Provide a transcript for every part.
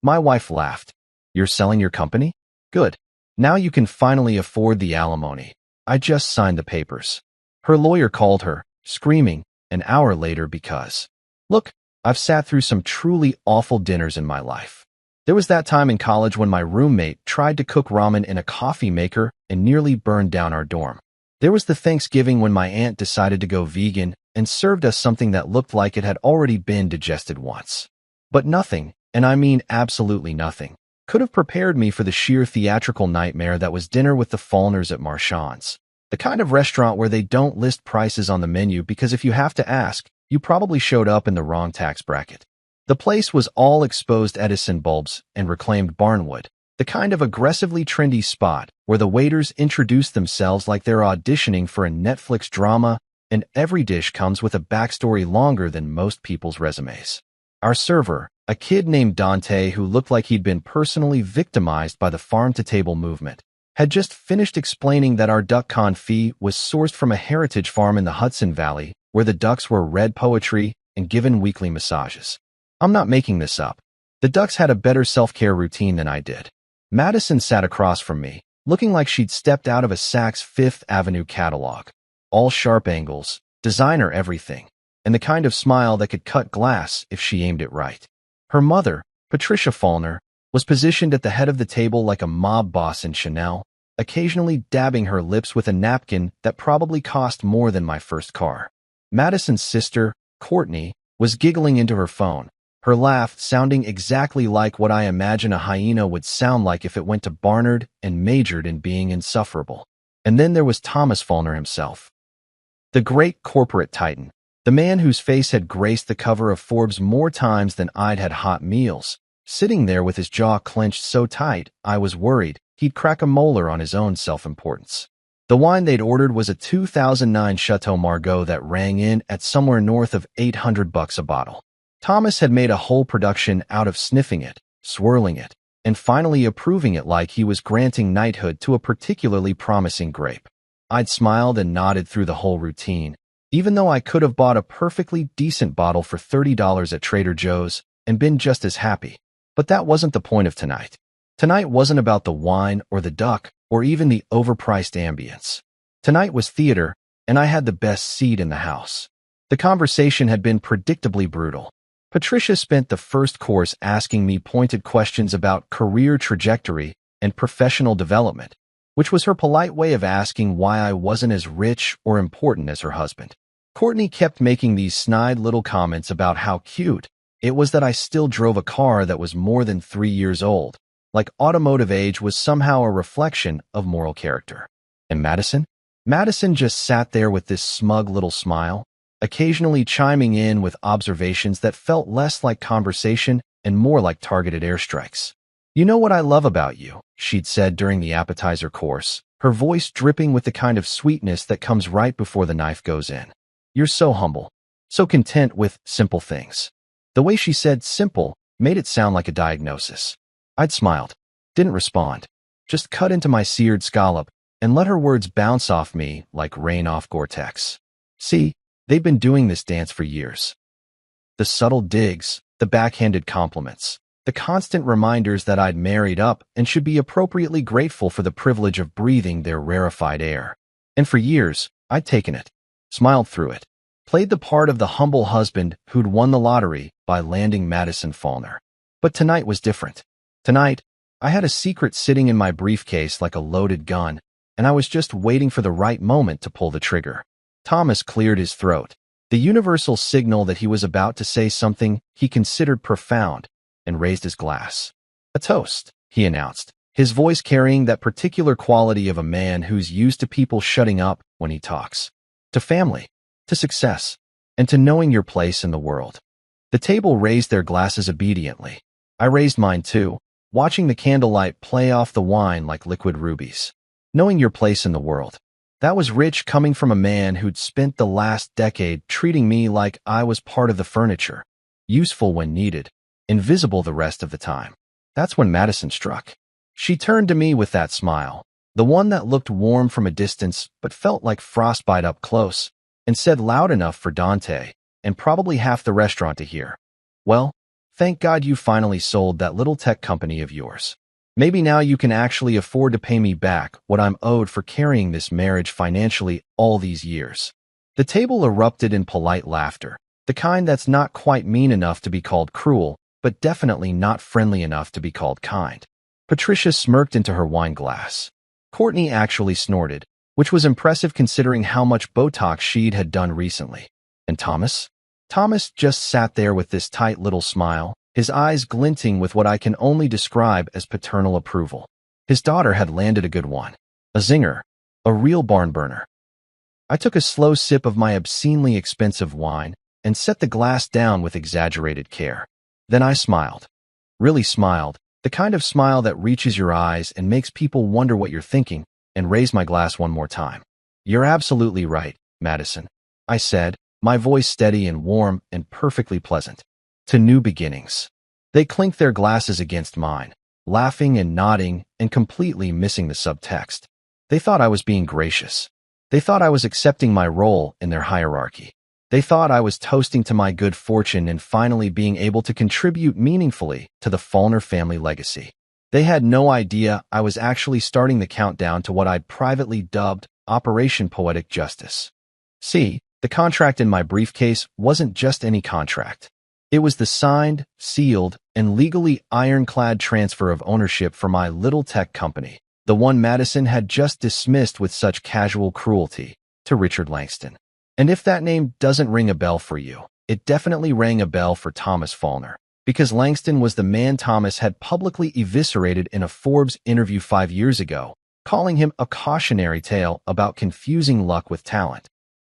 My wife laughed. You're selling your company? Good. Now you can finally afford the alimony. I just signed the papers. Her lawyer called her, screaming, an hour later because, look, I've sat through some truly awful dinners in my life. There was that time in college when my roommate tried to cook ramen in a coffee maker and nearly burned down our dorm. There was the Thanksgiving when my aunt decided to go vegan and served us something that looked like it had already been digested once. But nothing, and I mean absolutely nothing, could have prepared me for the sheer theatrical nightmare that was dinner with the Faulkners at Marchand's. The kind of restaurant where they don't list prices on the menu because if you have to ask, you probably showed up in the wrong tax bracket. The place was all exposed Edison bulbs and reclaimed barnwood, the kind of aggressively trendy spot where the waiters introduce themselves like they're auditioning for a Netflix drama, and every dish comes with a backstory longer than most people's resumes. Our server, a kid named Dante who looked like he'd been personally victimized by the farm-to-table movement, had just finished explaining that our duck confit was sourced from a heritage farm in the Hudson Valley where the ducks were read poetry and given weekly massages. I'm not making this up. The ducks had a better self-care routine than I did. Madison sat across from me, looking like she'd stepped out of a Saks Fifth Avenue catalog. All sharp angles, designer everything, and the kind of smile that could cut glass if she aimed it right. Her mother, Patricia Faulkner, was positioned at the head of the table like a mob boss in Chanel, occasionally dabbing her lips with a napkin that probably cost more than my first car. Madison's sister, Courtney, was giggling into her phone, her laugh sounding exactly like what I imagine a hyena would sound like if it went to Barnard and majored in being insufferable. And then there was Thomas Faulkner himself. The great corporate titan, the man whose face had graced the cover of Forbes more times than I'd had hot meals, sitting there with his jaw clenched so tight I was worried he'd crack a molar on his own self-importance. The wine they'd ordered was a 2009 Chateau Margaux that rang in at somewhere north of $800 a bottle. Thomas had made a whole production out of sniffing it, swirling it, and finally approving it like he was granting knighthood to a particularly promising grape. I'd smiled and nodded through the whole routine, even though I could have bought a perfectly decent bottle for $30 at Trader Joe's and been just as happy. But that wasn't the point of tonight. Tonight wasn't about the wine or the duck or even the overpriced ambience. Tonight was theater, and I had the best seat in the house. The conversation had been predictably brutal. Patricia spent the first course asking me pointed questions about career trajectory and professional development, which was her polite way of asking why I wasn't as rich or important as her husband. Courtney kept making these snide little comments about how cute it was that I still drove a car that was more than 3 years old, like automotive age was somehow a reflection of moral character. And Madison? Madison just sat there with this smug little smile, occasionally chiming in with observations that felt less like conversation and more like targeted airstrikes. You know what I love about you, she'd said during the appetizer course, her voice dripping with the kind of sweetness that comes right before the knife goes in. You're so humble, so content with simple things. The way she said simple made it sound like a diagnosis. I'd smiled, didn't respond, just cut into my seared scallop and let her words bounce off me like rain off Gore-Tex. See, they've been doing this dance for years. The subtle digs, the backhanded compliments, the constant reminders that I'd married up and should be appropriately grateful for the privilege of breathing their rarefied air. And for years, I'd taken it, smiled through it, played the part of the humble husband who'd won the lottery by landing Madison Faulkner. But tonight was different. Tonight, I had a secret sitting in my briefcase like a loaded gun, and I was just waiting for the right moment to pull the trigger. Thomas cleared his throat, the universal signal that he was about to say something he considered profound, and raised his glass. A toast, he announced, his voice carrying that particular quality of a man who's used to people shutting up when he talks. To family, to success, and to knowing your place in the world. The table raised their glasses obediently. I raised mine too, watching the candlelight play off the wine like liquid rubies. Knowing your place in the world. That was rich coming from a man who'd spent the last decade treating me like I was part of the furniture, useful when needed, invisible the rest of the time. That's when Madison struck. She turned to me with that smile, the one that looked warm from a distance but felt like frostbite up close, and said loud enough for Dante, and probably half the restaurant to hear, "Well, Thank God you finally sold that little tech company of yours. Maybe now you can actually afford to pay me back what I'm owed for carrying this marriage financially all these years." The table erupted in polite laughter, the kind that's not quite mean enough to be called cruel, but definitely not friendly enough to be called kind. Patricia smirked into her wine glass. Courtney actually snorted, which was impressive considering how much Botox she'd had done recently. And Thomas? Thomas just sat there with this tight little smile, his eyes glinting with what I can only describe as paternal approval. His daughter had landed a good one. A zinger. A real barn burner. I took a slow sip of my obscenely expensive wine and set the glass down with exaggerated care. Then I smiled. Really smiled, the kind of smile that reaches your eyes and makes people wonder what you're thinking, and raised my glass one more time. "You're absolutely right, Madison," I said, my voice steady and warm and perfectly pleasant. "To new beginnings." They clinked their glasses against mine, laughing and nodding and completely missing the subtext. They thought I was being gracious. They thought I was accepting my role in their hierarchy. They thought I was toasting to my good fortune and finally being able to contribute meaningfully to the Fallner family legacy. They had no idea I was actually starting the countdown to what I'd privately dubbed Operation Poetic Justice. See, the contract in my briefcase wasn't just any contract. It was the signed, sealed, and legally ironclad transfer of ownership for my little tech company, the one Madison had just dismissed with such casual cruelty, to Richard Langston. And if that name doesn't ring a bell for you, it definitely rang a bell for Thomas Fallner, because Langston was the man Thomas had publicly eviscerated in a Forbes interview 5 years ago, calling him a cautionary tale about confusing luck with talent.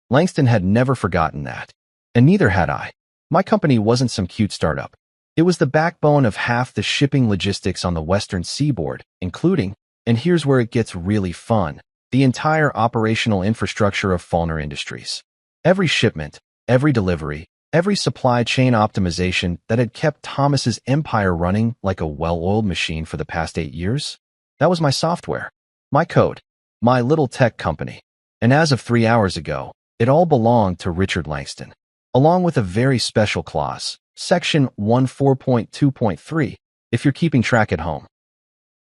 Langston had never forgotten that, and neither had I. My company wasn't some cute startup. It was the backbone of half the shipping logistics on the western seaboard, including, and here's where it gets really fun, the entire operational infrastructure of Fallner Industries. Every shipment, every delivery, every supply chain optimization that had kept Thomas's empire running like a well-oiled machine for the past 8 years, that was my software, my code, my little tech company. And as of 3 hours ago, it all belonged to Richard Langston, along with a very special clause, Section 14.2.3, if you're keeping track at home,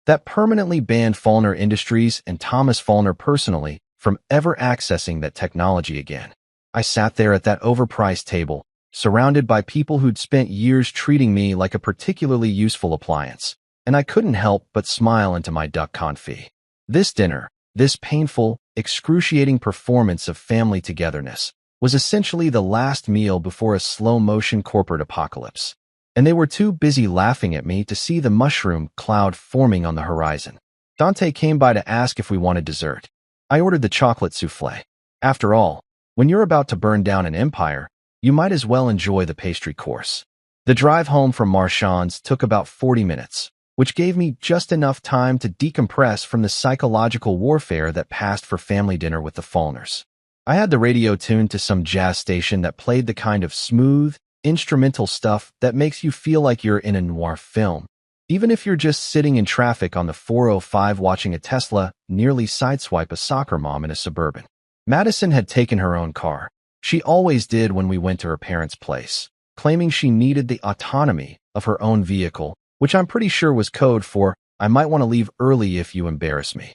that permanently banned Fallner Industries and Thomas Fallner personally from ever accessing that technology again. I sat there at that overpriced table, surrounded by people who'd spent years treating me like a particularly useful appliance, and I couldn't help but smile into my duck confit. This dinner, this painful, excruciating performance of family togetherness, was essentially the last meal before a slow-motion corporate apocalypse, and they were too busy laughing at me to see the mushroom cloud forming on the horizon. Dante came by to ask if we wanted dessert. I ordered the chocolate souffle. After all, when you're about to burn down an empire, you might as well enjoy the pastry course. The drive home from Marchand's took about 40 minutes, which gave me just enough time to decompress from the psychological warfare that passed for family dinner with the Fallners. I had the radio tuned to some jazz station that played the kind of smooth, instrumental stuff that makes you feel like you're in a noir film, even if you're just sitting in traffic on the 405 watching a Tesla nearly sideswipe a soccer mom in a Suburban. Madison had taken her own car. She always did when we went to her parents' place, claiming she needed the autonomy of her own vehicle, which I'm pretty sure was code for, "I might want to leave early if you embarrass me."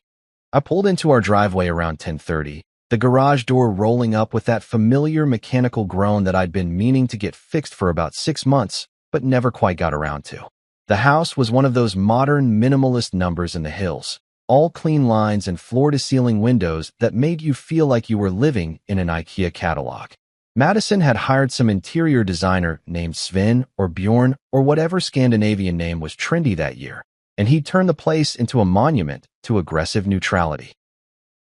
I pulled into our driveway around 10:30, the garage door rolling up with that familiar mechanical groan that I'd been meaning to get fixed for about 6 months, but never quite got around to. The house was one of those modern minimalist numbers in the hills, all clean lines and floor-to-ceiling windows that made you feel like you were living in an IKEA catalog. Madison had hired some interior designer named Sven or Bjorn or whatever Scandinavian name was trendy that year, and he'd turned the place into a monument to aggressive neutrality.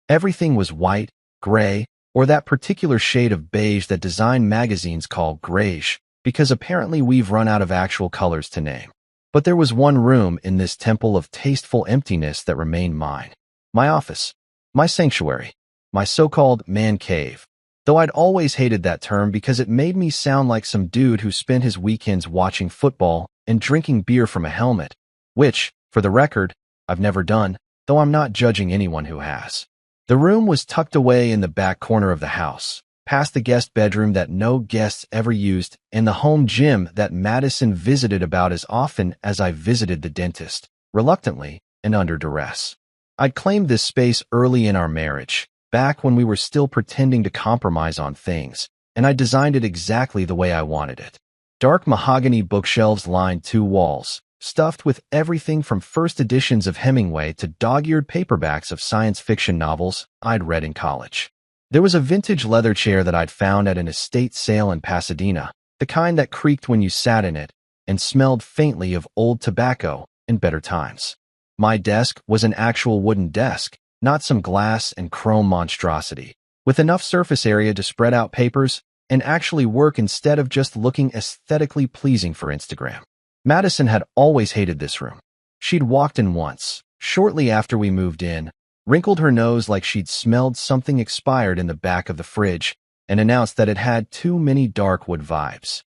Everything was white, gray, or that particular shade of beige that design magazines call grayish, because apparently we've run out of actual colors to name. But there was one room in this temple of tasteful emptiness that remained mine. My office. My sanctuary. My so-called man cave. Though I'd always hated that term because it made me sound like some dude who spent his weekends watching football and drinking beer from a helmet, which, for the record, I've never done, though I'm not judging anyone who has. The room was tucked away in the back corner of the house, past the guest bedroom that no guests ever used, and the home gym that Madison visited about as often as I visited the dentist, reluctantly and under duress. I'd claimed this space early in our marriage, back when we were still pretending to compromise on things, and I designed it exactly the way I wanted it. Dark mahogany bookshelves lined 2 walls, stuffed with everything from first editions of Hemingway to dog-eared paperbacks of science fiction novels I'd read in college. There was a vintage leather chair that I'd found at an estate sale in Pasadena, the kind that creaked when you sat in it and smelled faintly of old tobacco and better times. My desk was an actual wooden desk, not some glass and chrome monstrosity, with enough surface area to spread out papers and actually work instead of just looking aesthetically pleasing for Instagram. Madison had always hated this room. She'd walked in once, shortly after we moved in, wrinkled her nose like she'd smelled something expired in the back of the fridge, and announced that it had too many Darkwood vibes.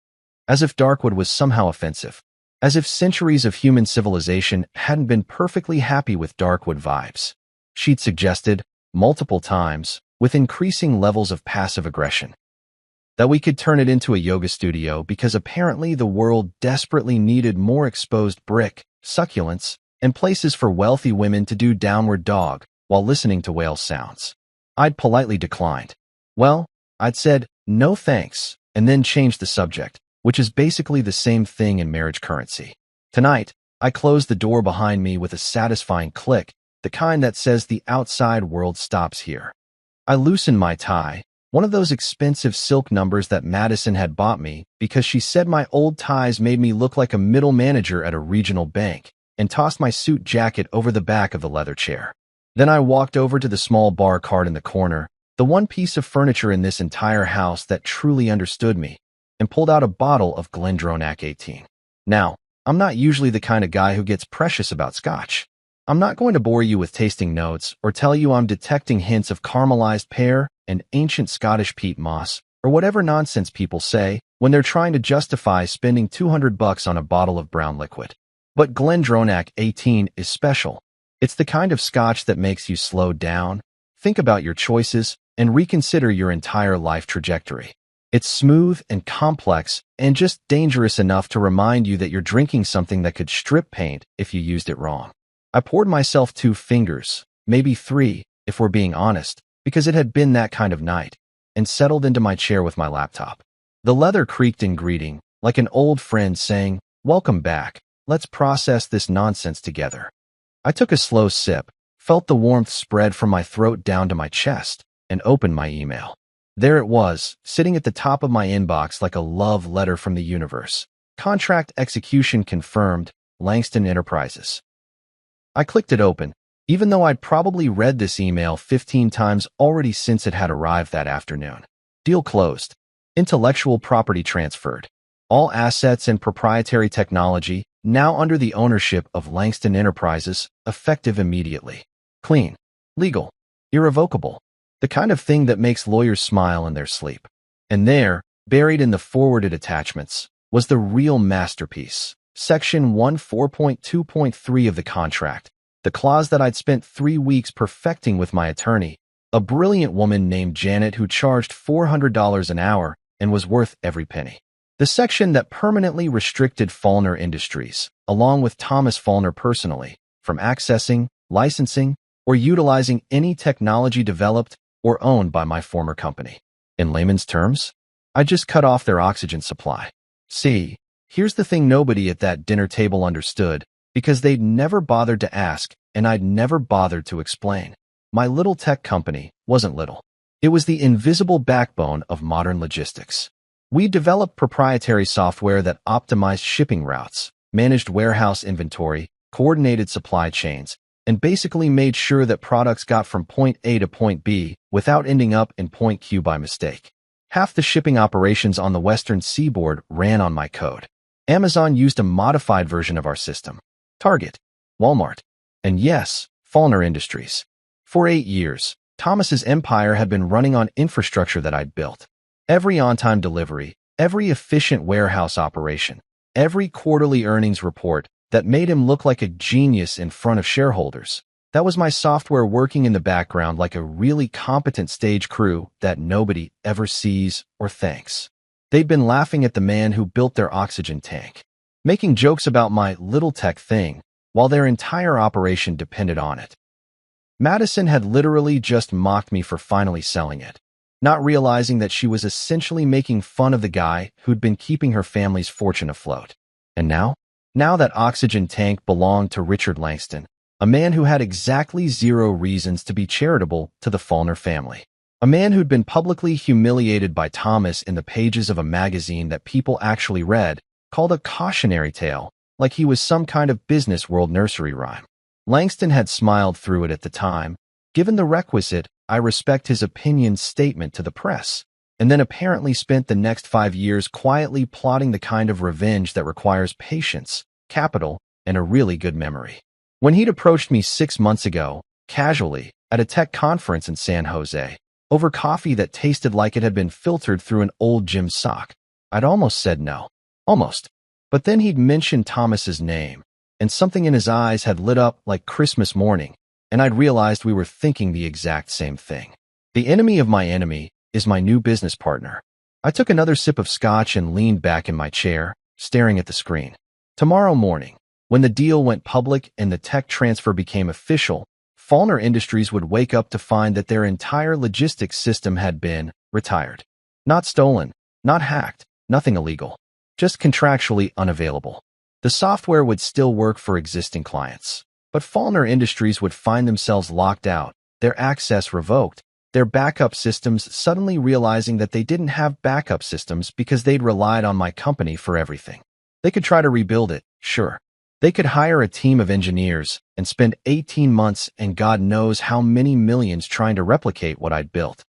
As if Darkwood was somehow offensive. As if centuries of human civilization hadn't been perfectly happy with Darkwood vibes. She'd suggested, multiple times, with increasing levels of passive aggression, that we could turn it into a yoga studio because apparently the world desperately needed more exposed brick, succulents, and places for wealthy women to do downward dog while listening to whale sounds. I'd politely declined. Well, I'd said, no thanks, and then changed the subject, which is basically the same thing in marriage currency. Tonight, I closed the door behind me with a satisfying click, the kind that says the outside world stops here. I loosened my tie, one of those expensive silk numbers that Madison had bought me because she said my old ties made me look like a middle manager at a regional bank, and tossed my suit jacket over the back of the leather chair. Then I walked over to the small bar cart in the corner, the one piece of furniture in this entire house that truly understood me, and pulled out a bottle of GlenDronach 18. Now, I'm not usually the kind of guy who gets precious about scotch. I'm not going to bore you with tasting notes or tell you I'm detecting hints of caramelized pear and ancient Scottish peat moss, or whatever nonsense people say when they're trying to justify spending $200 on a bottle of brown liquid. But GlenDronach 18 is special. It's the kind of scotch that makes you slow down, think about your choices, and reconsider your entire life trajectory. It's smooth and complex and just dangerous enough to remind you that you're drinking something that could strip paint if you used it wrong. I poured myself 2 fingers, maybe 3, if we're being honest, because it had been that kind of night, and settled into my chair with my laptop. The leather creaked in greeting, like an old friend saying, "Welcome back, let's process this nonsense together." I took a slow sip, felt the warmth spread from my throat down to my chest, and opened my email. There it was, sitting at the top of my inbox like a love letter from the universe. Contract execution confirmed, Langston Enterprises. I clicked it open, even though I'd probably read this email 15 times already since it had arrived that afternoon. Deal closed. Intellectual property transferred. All assets and proprietary technology now under the ownership of Langston Enterprises, effective immediately. Clean. Legal. Irrevocable. The kind of thing that makes lawyers smile in their sleep. And there, buried in the forwarded attachments, was the real masterpiece. Section 14.2.3 of the contract, the clause that I'd spent 3 weeks perfecting with my attorney, a brilliant woman named Janet who charged $400 an hour and was worth every penny. The section that permanently restricted Faulkner Industries, along with Thomas Faulkner personally, from accessing, licensing, or utilizing any technology developed or owned by my former company. In layman's terms, I just cut off their oxygen supply. See, here's the thing nobody at that dinner table understood, because they'd never bothered to ask, and I'd never bothered to explain. My little tech company wasn't little. It was the invisible backbone of modern logistics. We developed proprietary software that optimized shipping routes, managed warehouse inventory, coordinated supply chains, and basically made sure that products got from point A to point B without ending up in point Q by mistake. Half the shipping operations on the western seaboard ran on my code. Amazon used a modified version of our system. Target, Walmart, and yes, Faulkner Industries. For 8 years, Thomas's empire had been running on infrastructure that I'd built. Every on-time delivery, every efficient warehouse operation, every quarterly earnings report that made him look like a genius in front of shareholders That was my software working in the background like a really competent stage crew that nobody ever sees or thanks. They'd been laughing at the man who built their oxygen tank, making jokes about my little tech thing, while their entire operation depended on it. Madison had literally just mocked me for finally selling it, not realizing that she was essentially making fun of the guy who'd been keeping her family's fortune afloat. And now that oxygen tank belonged to Richard Langston, a man who had exactly zero reasons to be charitable to the Faulkner family. A man who'd been publicly humiliated by Thomas in the pages of a magazine that people actually read, called a cautionary tale, like he was some kind of business world nursery rhyme. Langston had smiled through it at the time, given the requisite "I respect his opinion" statement to the press, and then apparently spent the next 5 years quietly plotting the kind of revenge that requires patience, capital, and a really good memory. When he'd approached me 6 months ago, casually, at a tech conference in San Jose, over coffee that tasted like it had been filtered through an old gym sock, I'd almost said no. Almost. But then he'd mentioned Thomas's name, and something in his eyes had lit up like Christmas morning, and I'd realized we were thinking the exact same thing. The enemy of my enemy is my new business partner. I took another sip of scotch and leaned back in my chair, staring at the screen. Tomorrow morning, when the deal went public and the tech transfer became official, Faulkner Industries would wake up to find that their entire logistics system had been retired. Not stolen, not hacked, nothing illegal, just contractually unavailable. The software would still work for existing clients, but Faulkner Industries would find themselves locked out, their access revoked, their backup systems suddenly realizing that they didn't have backup systems because they'd relied on my company for everything. They could try to rebuild it, sure. They could hire a team of engineers and spend 18 months and God knows how many millions trying to replicate what I'd built.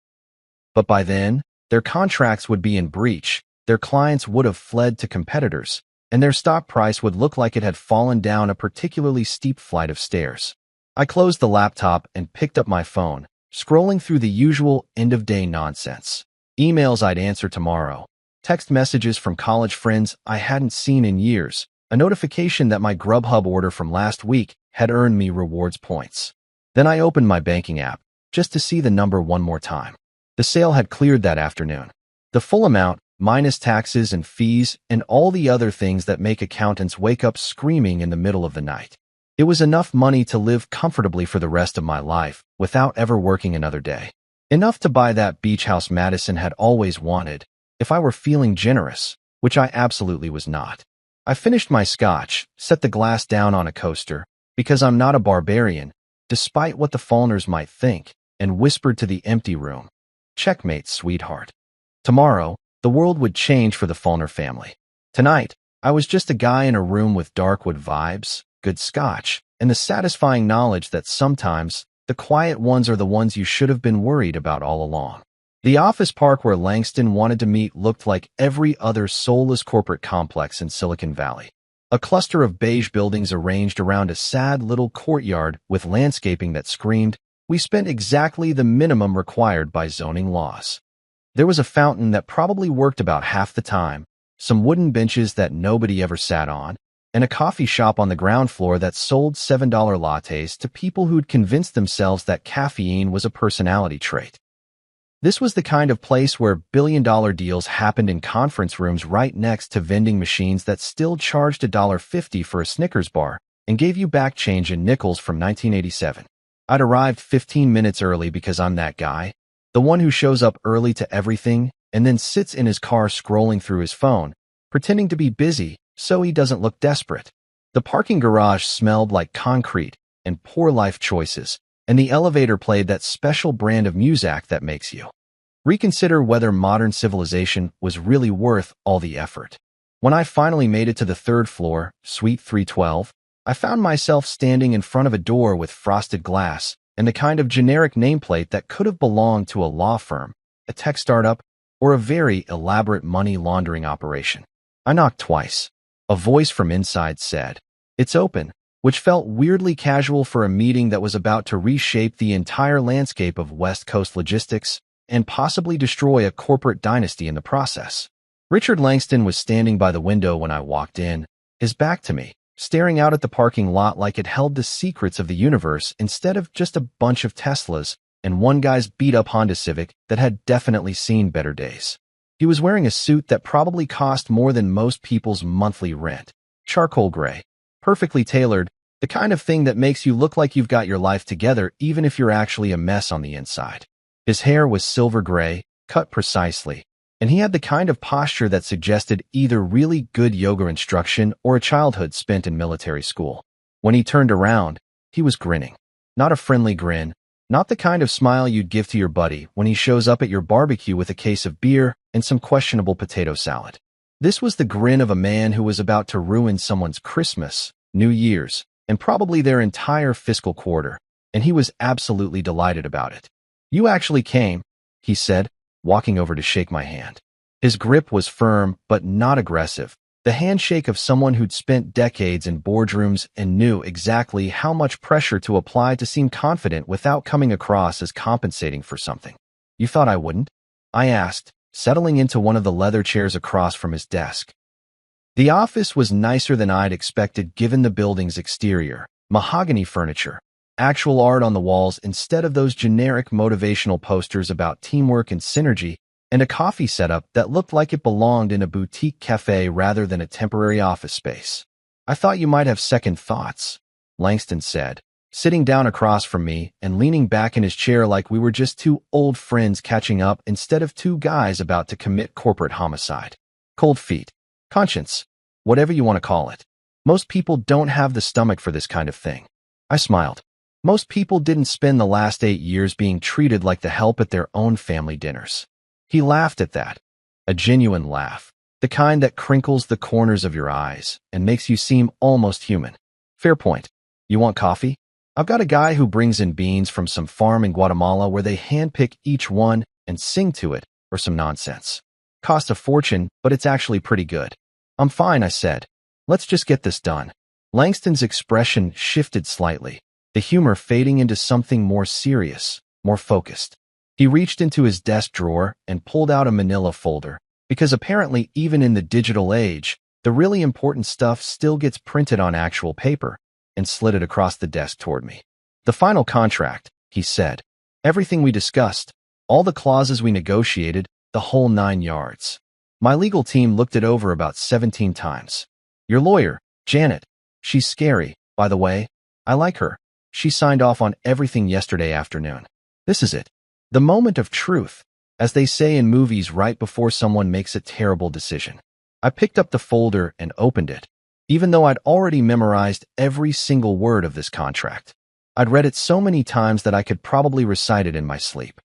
But by then, their contracts would be in breach, their clients would have fled to competitors, and their stock price would look like it had fallen down a particularly steep flight of stairs. I closed the laptop and picked up my phone, scrolling through the usual end-of-day nonsense. Emails I'd answer tomorrow, text messages from college friends I hadn't seen in years, a notification that my Grubhub order from last week had earned me rewards points. Then I opened my banking app, just to see the number one more time. The sale had cleared that afternoon. The full amount, minus taxes and fees and all the other things that make accountants wake up screaming in the middle of the night. It was enough money to live comfortably for the rest of my life without ever working another day. Enough to buy that beach house Madison had always wanted, if I were feeling generous, which I absolutely was not. I finished my scotch, set the glass down on a coaster, because I'm not a barbarian, despite what the Faulkners might think, and whispered to the empty room, "Checkmate, sweetheart." Tomorrow, the world would change for the Faulkner family. Tonight, I was just a guy in a room with Darkwood vibes, good scotch, and the satisfying knowledge that sometimes the quiet ones are the ones you should have been worried about all along. The office park where Langston wanted to meet looked like every other soulless corporate complex in Silicon Valley. A cluster of beige buildings arranged around a sad little courtyard with landscaping that screamed, "We spent exactly the minimum required by zoning laws." There was a fountain that probably worked about half the time, some wooden benches that nobody ever sat on, and a coffee shop on the ground floor that sold $7 lattes to people who'd convinced themselves that caffeine was a personality trait. This was the kind of place where billion-dollar deals happened in conference rooms right next to vending machines that still charged $1.50 for a Snickers bar and gave you back change in nickels from 1987. I'd arrived 15 minutes early because I'm that guy, the one who shows up early to everything and then sits in his car scrolling through his phone, pretending to be busy so he doesn't look desperate. The parking garage smelled like concrete and poor life choices, and the elevator played that special brand of music that makes you reconsider whether modern civilization was really worth all the effort. When I finally made it to the third floor, Suite 312, I found myself standing in front of a door with frosted glass and the kind of generic nameplate that could have belonged to a law firm, a tech startup, or a very elaborate money laundering operation. I knocked twice. A voice from inside said, "It's open," which felt weirdly casual for a meeting that was about to reshape the entire landscape of West Coast logistics and possibly destroy a corporate dynasty in the process. Richard Langston was standing by the window when I walked in, his back to me, staring out at the parking lot like it held the secrets of the universe instead of just a bunch of Teslas and one guy's beat-up Honda Civic that had definitely seen better days. He was wearing a suit that probably cost more than most people's monthly rent. Charcoal gray. Perfectly tailored, the kind of thing that makes you look like you've got your life together even if you're actually a mess on the inside. His hair was silver gray, cut precisely, and he had the kind of posture that suggested either really good yoga instruction or a childhood spent in military school. When he turned around, he was grinning. Not a friendly grin, not the kind of smile you'd give to your buddy when he shows up at your barbecue with a case of beer and some questionable potato salad. This was the grin of a man who was about to ruin someone's Christmas, New Year's, and probably their entire fiscal quarter, and he was absolutely delighted about it. "You actually came," he said, walking over to shake my hand. His grip was firm but not aggressive, the handshake of someone who'd spent decades in boardrooms and knew exactly how much pressure to apply to seem confident without coming across as compensating for something. "You thought I wouldn't?" I asked, settling into one of the leather chairs across from his desk. The office was nicer than I'd expected given the building's exterior. Mahogany furniture, actual art on the walls instead of those generic motivational posters about teamwork and synergy, and a coffee setup that looked like it belonged in a boutique cafe rather than a temporary office space. "I thought you might have second thoughts," Langston said, sitting down across from me and leaning back in his chair like we were just two old friends catching up instead of two guys about to commit corporate homicide. Cold feet. Conscience. Whatever you want to call it. Most people don't have the stomach for this kind of thing. I smiled. Most people didn't spend the last 8 years being treated like the help at their own family dinners. He laughed at that. A genuine laugh. The kind that crinkles the corners of your eyes and makes you seem almost human. "Fair point. You want coffee? I've got a guy who brings in beans from some farm in Guatemala where they handpick each one and sing to it, or some nonsense. Cost a fortune, but it's actually pretty good." "I'm fine," I said. "Let's just get this done." Langston's expression shifted slightly, the humor fading into something more serious, more focused. He reached into his desk drawer and pulled out a manila folder, because apparently even in the digital age, the really important stuff still gets printed on actual paper, and slid it across the desk toward me. "The final contract," he said. "Everything we discussed, all the clauses we negotiated, the whole 9 yards. My legal team looked it over about 17 times. Your lawyer, Janet, she's scary, by the way. I like her. She signed off on everything yesterday afternoon. This is it. The moment of truth, as they say in movies right before someone makes a terrible decision." I picked up the folder and opened it, even though I'd already memorized every single word of this contract. I'd read it so many times that I could probably recite it in my sleep.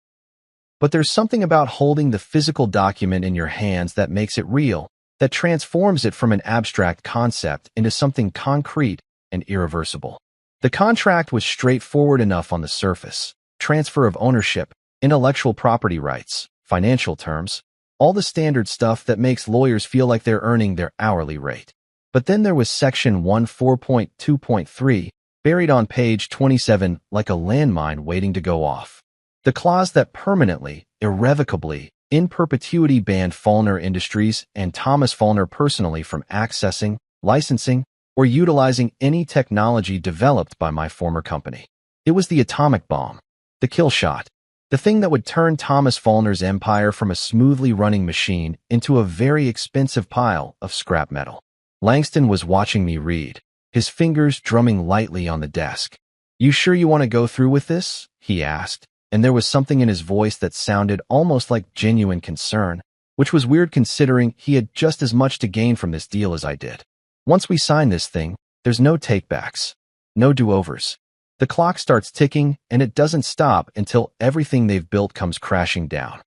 But there's something about holding the physical document in your hands that makes it real, that transforms it from an abstract concept into something concrete and irreversible. The contract was straightforward enough on the surface. Transfer of ownership, intellectual property rights, financial terms, all the standard stuff that makes lawyers feel like they're earning their hourly rate. But then there was Section 14.2.3, buried on page 27 like a landmine waiting to go off. The clause that permanently, irrevocably, in perpetuity banned Fallner Industries and Thomas Fallner personally from accessing, licensing, or utilizing any technology developed by my former company. It was the atomic bomb, the kill shot, the thing that would turn Thomas Fallner's empire from a smoothly running machine into a very expensive pile of scrap metal. Langston was watching me read, his fingers drumming lightly on the desk. "You sure you want to go through with this?" he asked, and there was something in his voice that sounded almost like genuine concern, which was weird considering he had just as much to gain from this deal as I did. "Once we sign this thing, there's no takebacks, no do-overs. The clock starts ticking, and it doesn't stop until everything they've built comes crashing down."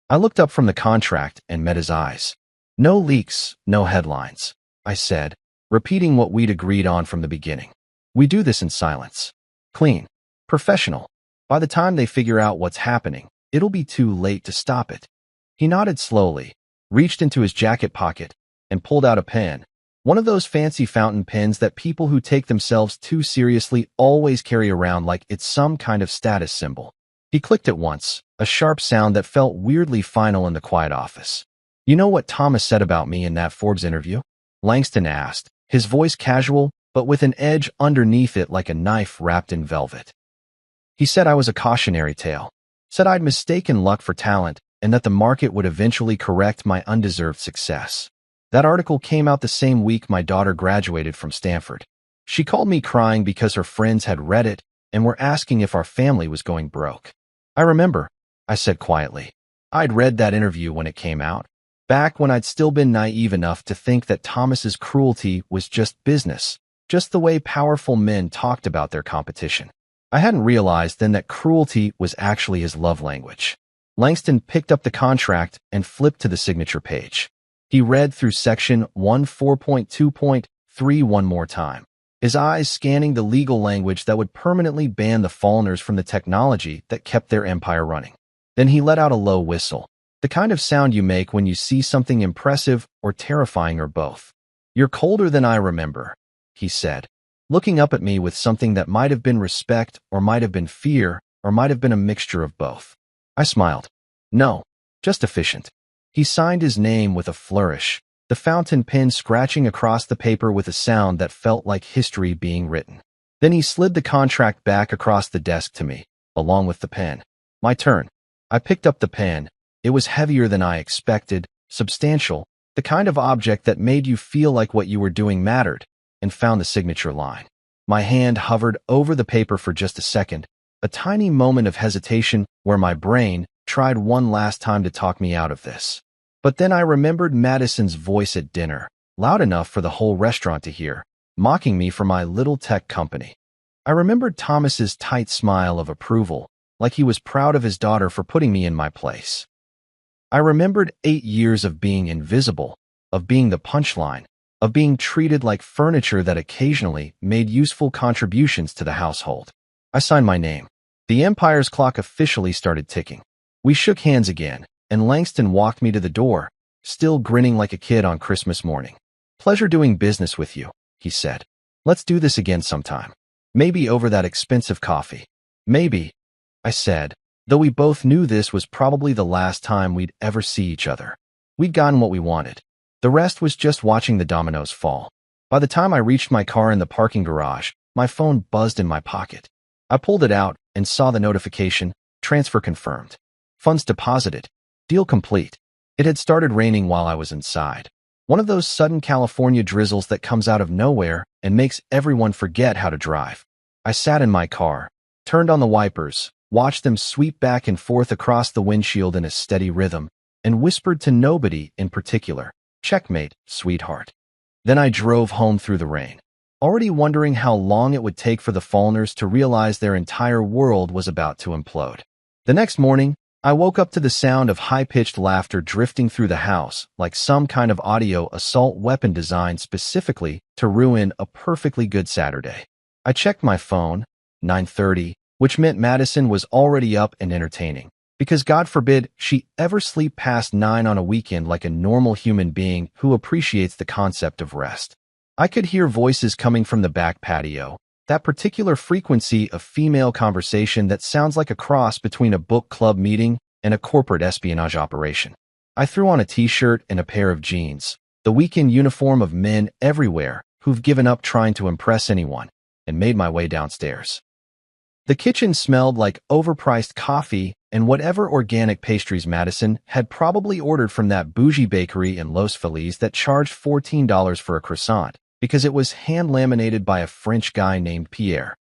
I looked up from the contract and met his eyes. "No leaks, no headlines," I said, repeating what we'd agreed on from the beginning. "We do this in silence. Clean. Professional. By the time they figure out what's happening, it'll be too late to stop it." He nodded slowly, reached into his jacket pocket, and pulled out a pen. One of those fancy fountain pens that people who take themselves too seriously always carry around like it's some kind of status symbol. He clicked it once, a sharp sound that felt weirdly final in the quiet office. "You know what Thomas said about me in that Forbes interview?" Langston asked, his voice casual but with an edge underneath it like a knife wrapped in velvet. He said I was a cautionary tale, said I'd mistaken luck for talent, and that the market would eventually correct my undeserved success. That article came out the same week my daughter graduated from Stanford. She called me crying because her friends had read it and were asking if our family was going broke. I remember, I said quietly. I'd read that interview when it came out, back when I'd still been naive enough to think that Thomas's cruelty was just business, just the way powerful men talked about their competition. I hadn't realized then that cruelty was actually his love language. Langston picked up the contract and flipped to the signature page. He read through section 14.2.3 one more time, his eyes scanning the legal language that would permanently ban the Fallners from the technology that kept their empire running. Then he let out a low whistle, the kind of sound you make when you see something impressive or terrifying or both. "You're colder than I remember," he said, looking up at me with something that might have been respect or might have been fear or might have been a mixture of both. I smiled. "No, just efficient." He signed his name with a flourish, the fountain pen scratching across the paper with a sound that felt like history being written. Then he slid the contract back across the desk to me, along with the pen. My turn. I picked up the pen. It was heavier than I expected, substantial, the kind of object that made you feel like what you were doing mattered, and found the signature line. My hand hovered over the paper for just a second, a tiny moment of hesitation where my brain tried one last time to talk me out of this. But then I remembered Madison's voice at dinner, loud enough for the whole restaurant to hear, mocking me for my little tech company. I remembered Thomas's tight smile of approval, like he was proud of his daughter for putting me in my place. I remembered 8 years of being invisible, of being the punchline, of being treated like furniture that occasionally made useful contributions to the household. I signed my name. The Empire's clock officially started ticking. We shook hands again, and Langston walked me to the door, still grinning like a kid on Christmas morning. "Pleasure doing business with you," he said. "Let's do this again sometime. Maybe over that expensive coffee." "Maybe," I said, though we both knew this was probably the last time we'd ever see each other. We'd gotten what we wanted. The rest was just watching the dominoes fall. By the time I reached my car in the parking garage, my phone buzzed in my pocket. I pulled it out and saw the notification, "Transfer confirmed. Funds deposited. Deal complete." It had started raining while I was inside. One of those sudden California drizzles that comes out of nowhere and makes everyone forget how to drive. I sat in my car, turned on the wipers, watched them sweep back and forth across the windshield in a steady rhythm, and whispered to nobody in particular, "Checkmate, sweetheart." Then I drove home through the rain, already wondering how long it would take for the Fallners to realize their entire world was about to implode. The next morning, I woke up to the sound of high-pitched laughter drifting through the house, like some kind of audio assault weapon designed specifically to ruin a perfectly good Saturday. I checked my phone, 9:30, which meant Madison was already up and entertaining, because God forbid she ever sleep past 9 on a weekend like a normal human being who appreciates the concept of rest. I could hear voices coming from the back patio, that particular frequency of female conversation that sounds like a cross between a book club meeting and a corporate espionage operation. I threw on a t-shirt and a pair of jeans, the weekend uniform of men everywhere who've given up trying to impress anyone, and made my way downstairs. The kitchen smelled like overpriced coffee and whatever organic pastries Madison had probably ordered from that bougie bakery in Los Feliz that charged $14 for a croissant because it was hand-laminated by a French guy named Pierre.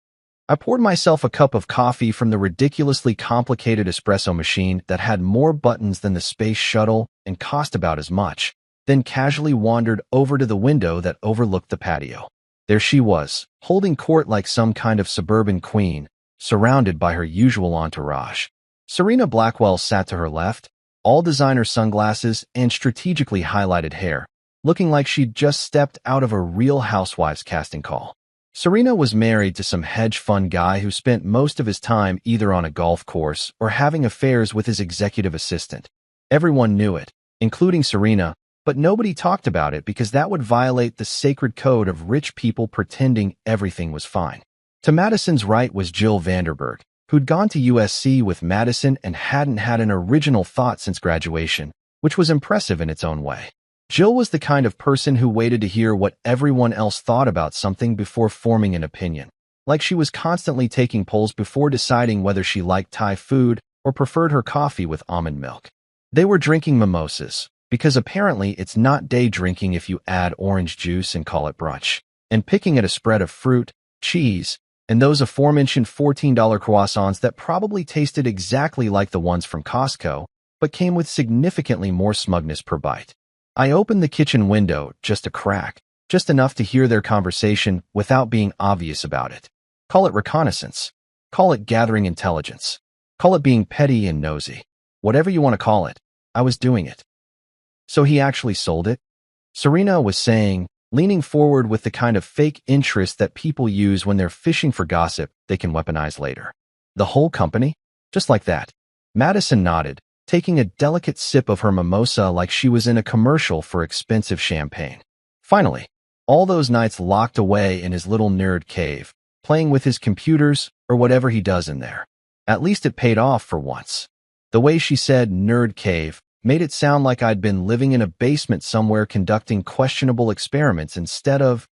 I poured myself a cup of coffee from the ridiculously complicated espresso machine that had more buttons than the space shuttle and cost about as much, then casually wandered over to the window that overlooked the patio. There she was, holding court like some kind of suburban queen, surrounded by her usual entourage. Serena Blackwell sat to her left, all designer sunglasses and strategically highlighted hair, looking like she'd just stepped out of a Real Housewives casting call. Serena was married to some hedge fund guy who spent most of his time either on a golf course or having affairs with his executive assistant. Everyone knew it, including Serena, but nobody talked about it because that would violate the sacred code of rich people pretending everything was fine. To Madison's right was Jill Vanderberg, who'd gone to USC with Madison and hadn't had an original thought since graduation, which was impressive in its own way. Jill was the kind of person who waited to hear what everyone else thought about something before forming an opinion. Like she was constantly taking polls before deciding whether she liked Thai food or preferred her coffee with almond milk. They were drinking mimosas, because apparently it's not day drinking if you add orange juice and call it brunch, and picking at a spread of fruit, cheese, and those aforementioned $14 croissants that probably tasted exactly like the ones from Costco, but came with significantly more smugness per bite. I opened the kitchen window just a crack, just enough to hear their conversation without being obvious about it. Call it reconnaissance. Call it gathering intelligence. Call it being petty and nosy. Whatever you want to call it, I was doing it. So he actually sold it? Serena was saying, leaning forward with the kind of fake interest that people use when they're fishing for gossip they can weaponize later. The whole company? Just like that. Madison nodded, taking a delicate sip of her mimosa like she was in a commercial for expensive champagne. Finally, all those nights locked away in his little nerd cave, playing with his computers or whatever he does in there. At least it paid off for once. The way she said nerd cave made it sound like I'd been living in a basement somewhere conducting questionable experiments instead of,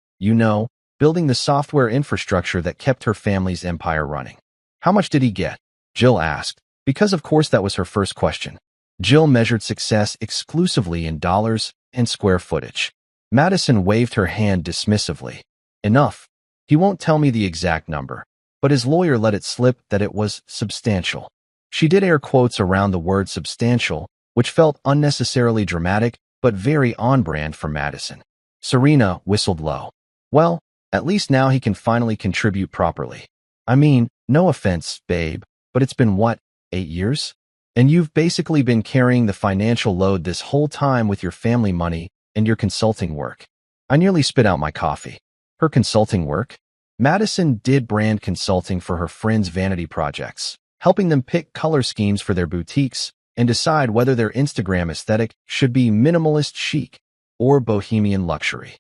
building the software infrastructure that kept her family's empire running. How much did he get? Jill asked, because of course that was her first question. Jill measured success exclusively in dollars and square footage. Madison waved her hand dismissively. Enough. He won't tell me the exact number, but his lawyer let it slip that it was substantial. She did air quotes around the word substantial, which felt unnecessarily dramatic, but very on-brand for Madison. Serena whistled low. Well, at least now he can finally contribute properly. I mean, no offense, babe, but it's been what, 8 years? And you've basically been carrying the financial load this whole time with your family money and your consulting work. I nearly spit out my coffee. Her consulting work? Madison did brand consulting for her friends' vanity projects, helping them pick color schemes for their boutiques and decide whether their Instagram aesthetic should be minimalist chic or bohemian luxury.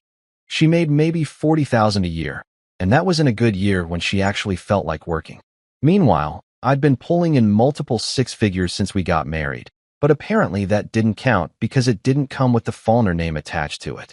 She made maybe $40,000 a year, and that was in a good year when she actually felt like working. Meanwhile, I'd been pulling in multiple six figures since we got married, but apparently that didn't count because it didn't come with the Faulkner name attached to it.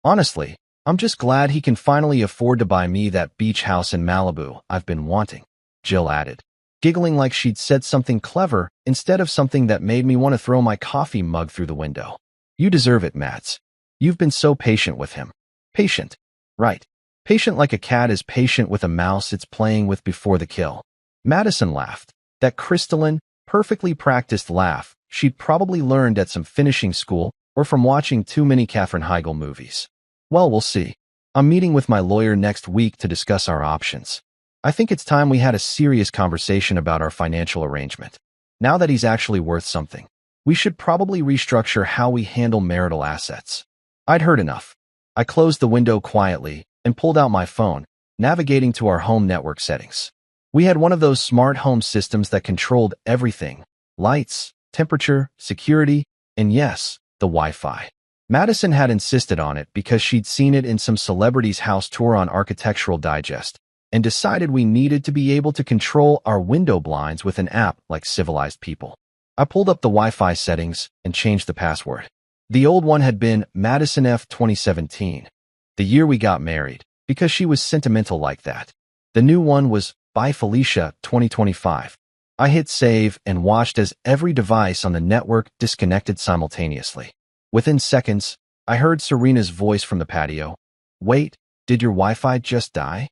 Honestly, I'm just glad he can finally afford to buy me that beach house in Malibu I've been wanting, Jill added, giggling like she'd said something clever instead of something that made me want to throw my coffee mug through the window. You deserve it, Mads. You've been so patient with him. Patient. Right. Patient like a cat is patient with a mouse it's playing with before the kill. Madison laughed. That crystalline, perfectly practiced laugh she'd probably learned at some finishing school or from watching too many Katherine Heigl movies. Well, we'll see. I'm meeting with my lawyer next week to discuss our options. I think it's time we had a serious conversation about our financial arrangement. Now that he's actually worth something, we should probably restructure how we handle marital assets. I'd heard enough. I closed the window quietly and pulled out my phone, navigating to our home network settings. We had one of those smart home systems that controlled everything: lights, temperature, security, and yes, the Wi-Fi. Madison had insisted on it because she'd seen it in some celebrity's house tour on Architectural Digest and decided we needed to be able to control our window blinds with an app like civilized people. I pulled up the Wi-Fi settings and changed the password. The old one had been Madison F 2017, the year we got married, because she was sentimental like that. The new one was By Felicia 2025. I hit save and watched as every device on the network disconnected simultaneously. Within seconds, I heard Serena's voice from the patio. Wait, did your Wi-Fi just die?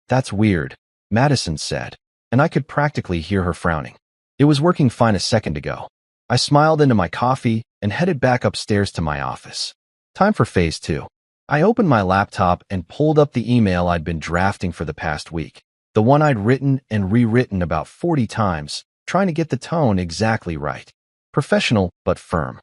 That's weird, Madison said, and I could practically hear her frowning. It was working fine a second ago. I smiled into my coffee and headed back upstairs to my office. Time for phase 2. I opened my laptop and pulled up the email I'd been drafting for the past week. The one I'd written and rewritten about 40 times, trying to get the tone exactly right. Professional but firm.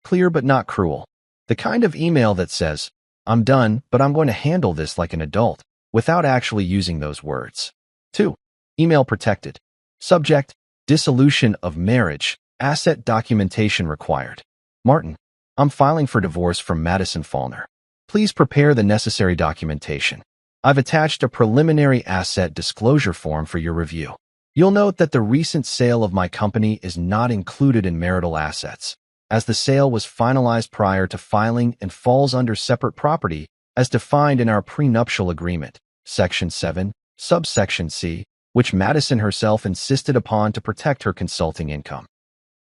Clear but not cruel. The kind of email that says, I'm done, but I'm going to handle this like an adult, without actually using those words. 2. Email protected. Subject, dissolution of marriage, asset documentation required. Martin, I'm filing for divorce from Madison Faulkner. Please prepare the necessary documentation. I've attached a preliminary asset disclosure form for your review. You'll note that the recent sale of my company is not included in marital assets. as the sale was finalized prior to filing and falls under separate property as defined in our prenuptial agreement, Section 7, subsection C, which Madison herself insisted upon to protect her consulting income.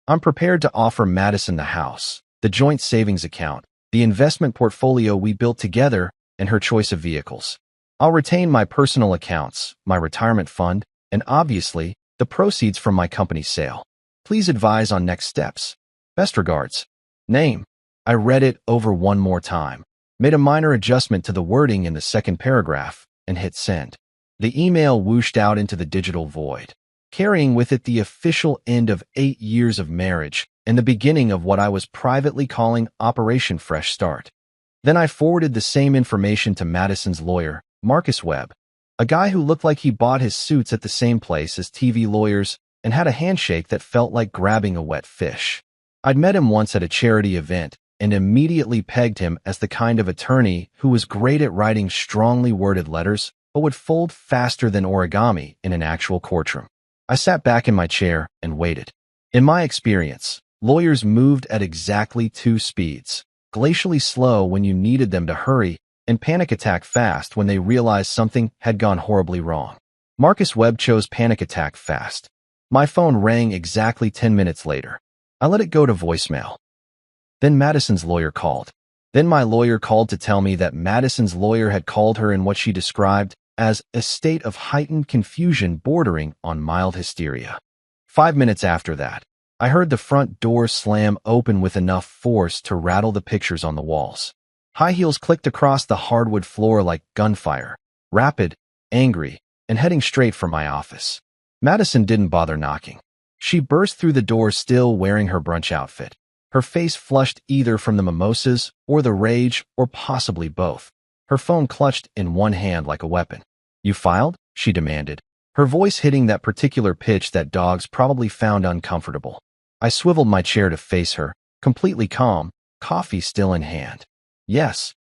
I'm prepared to offer Madison the house, the joint savings account, the investment portfolio we built together, and her choice of vehicles. I'll retain my personal accounts, my retirement fund, and obviously, the proceeds from my company's sale. Please advise on next steps. Best regards. Name. I read it over one more time, made a minor adjustment to the wording in the second paragraph, and hit send. The email whooshed out into the digital void, carrying with it the official end of 8 years of marriage and the beginning of what I was privately calling Operation Fresh Start. Then I forwarded the same information to Madison's lawyer, Marcus Webb, a guy who looked like he bought his suits at the same place as TV lawyers and had a handshake that felt like grabbing a wet fish. I'd met him once at a charity event and immediately pegged him as the kind of attorney who was great at writing strongly worded letters but would fold faster than origami in an actual courtroom. I sat back in my chair and waited. In my experience, lawyers moved at exactly 2 speeds, glacially slow when you needed them to hurry, and panic attack fast when they realized something had gone horribly wrong. Marcus Webb chose panic attack fast. My phone rang exactly 10 minutes later. I let it go to voicemail. Then Madison's lawyer called. Then my lawyer called to tell me that Madison's lawyer had called her in what she described as a state of heightened confusion bordering on mild hysteria. 5 minutes after that, I heard the front door slam open with enough force to rattle the pictures on the walls. High heels clicked across the hardwood floor like gunfire, rapid, angry, and heading straight for my office. Madison didn't bother knocking. She burst through the door still wearing her brunch outfit, her face flushed either from the mimosas or the rage or possibly both, her phone clutched in one hand like a weapon. "You filed?" she demanded, her voice hitting that particular pitch that dogs probably found uncomfortable. I swiveled my chair to face her, completely calm, coffee still in hand. "Yes."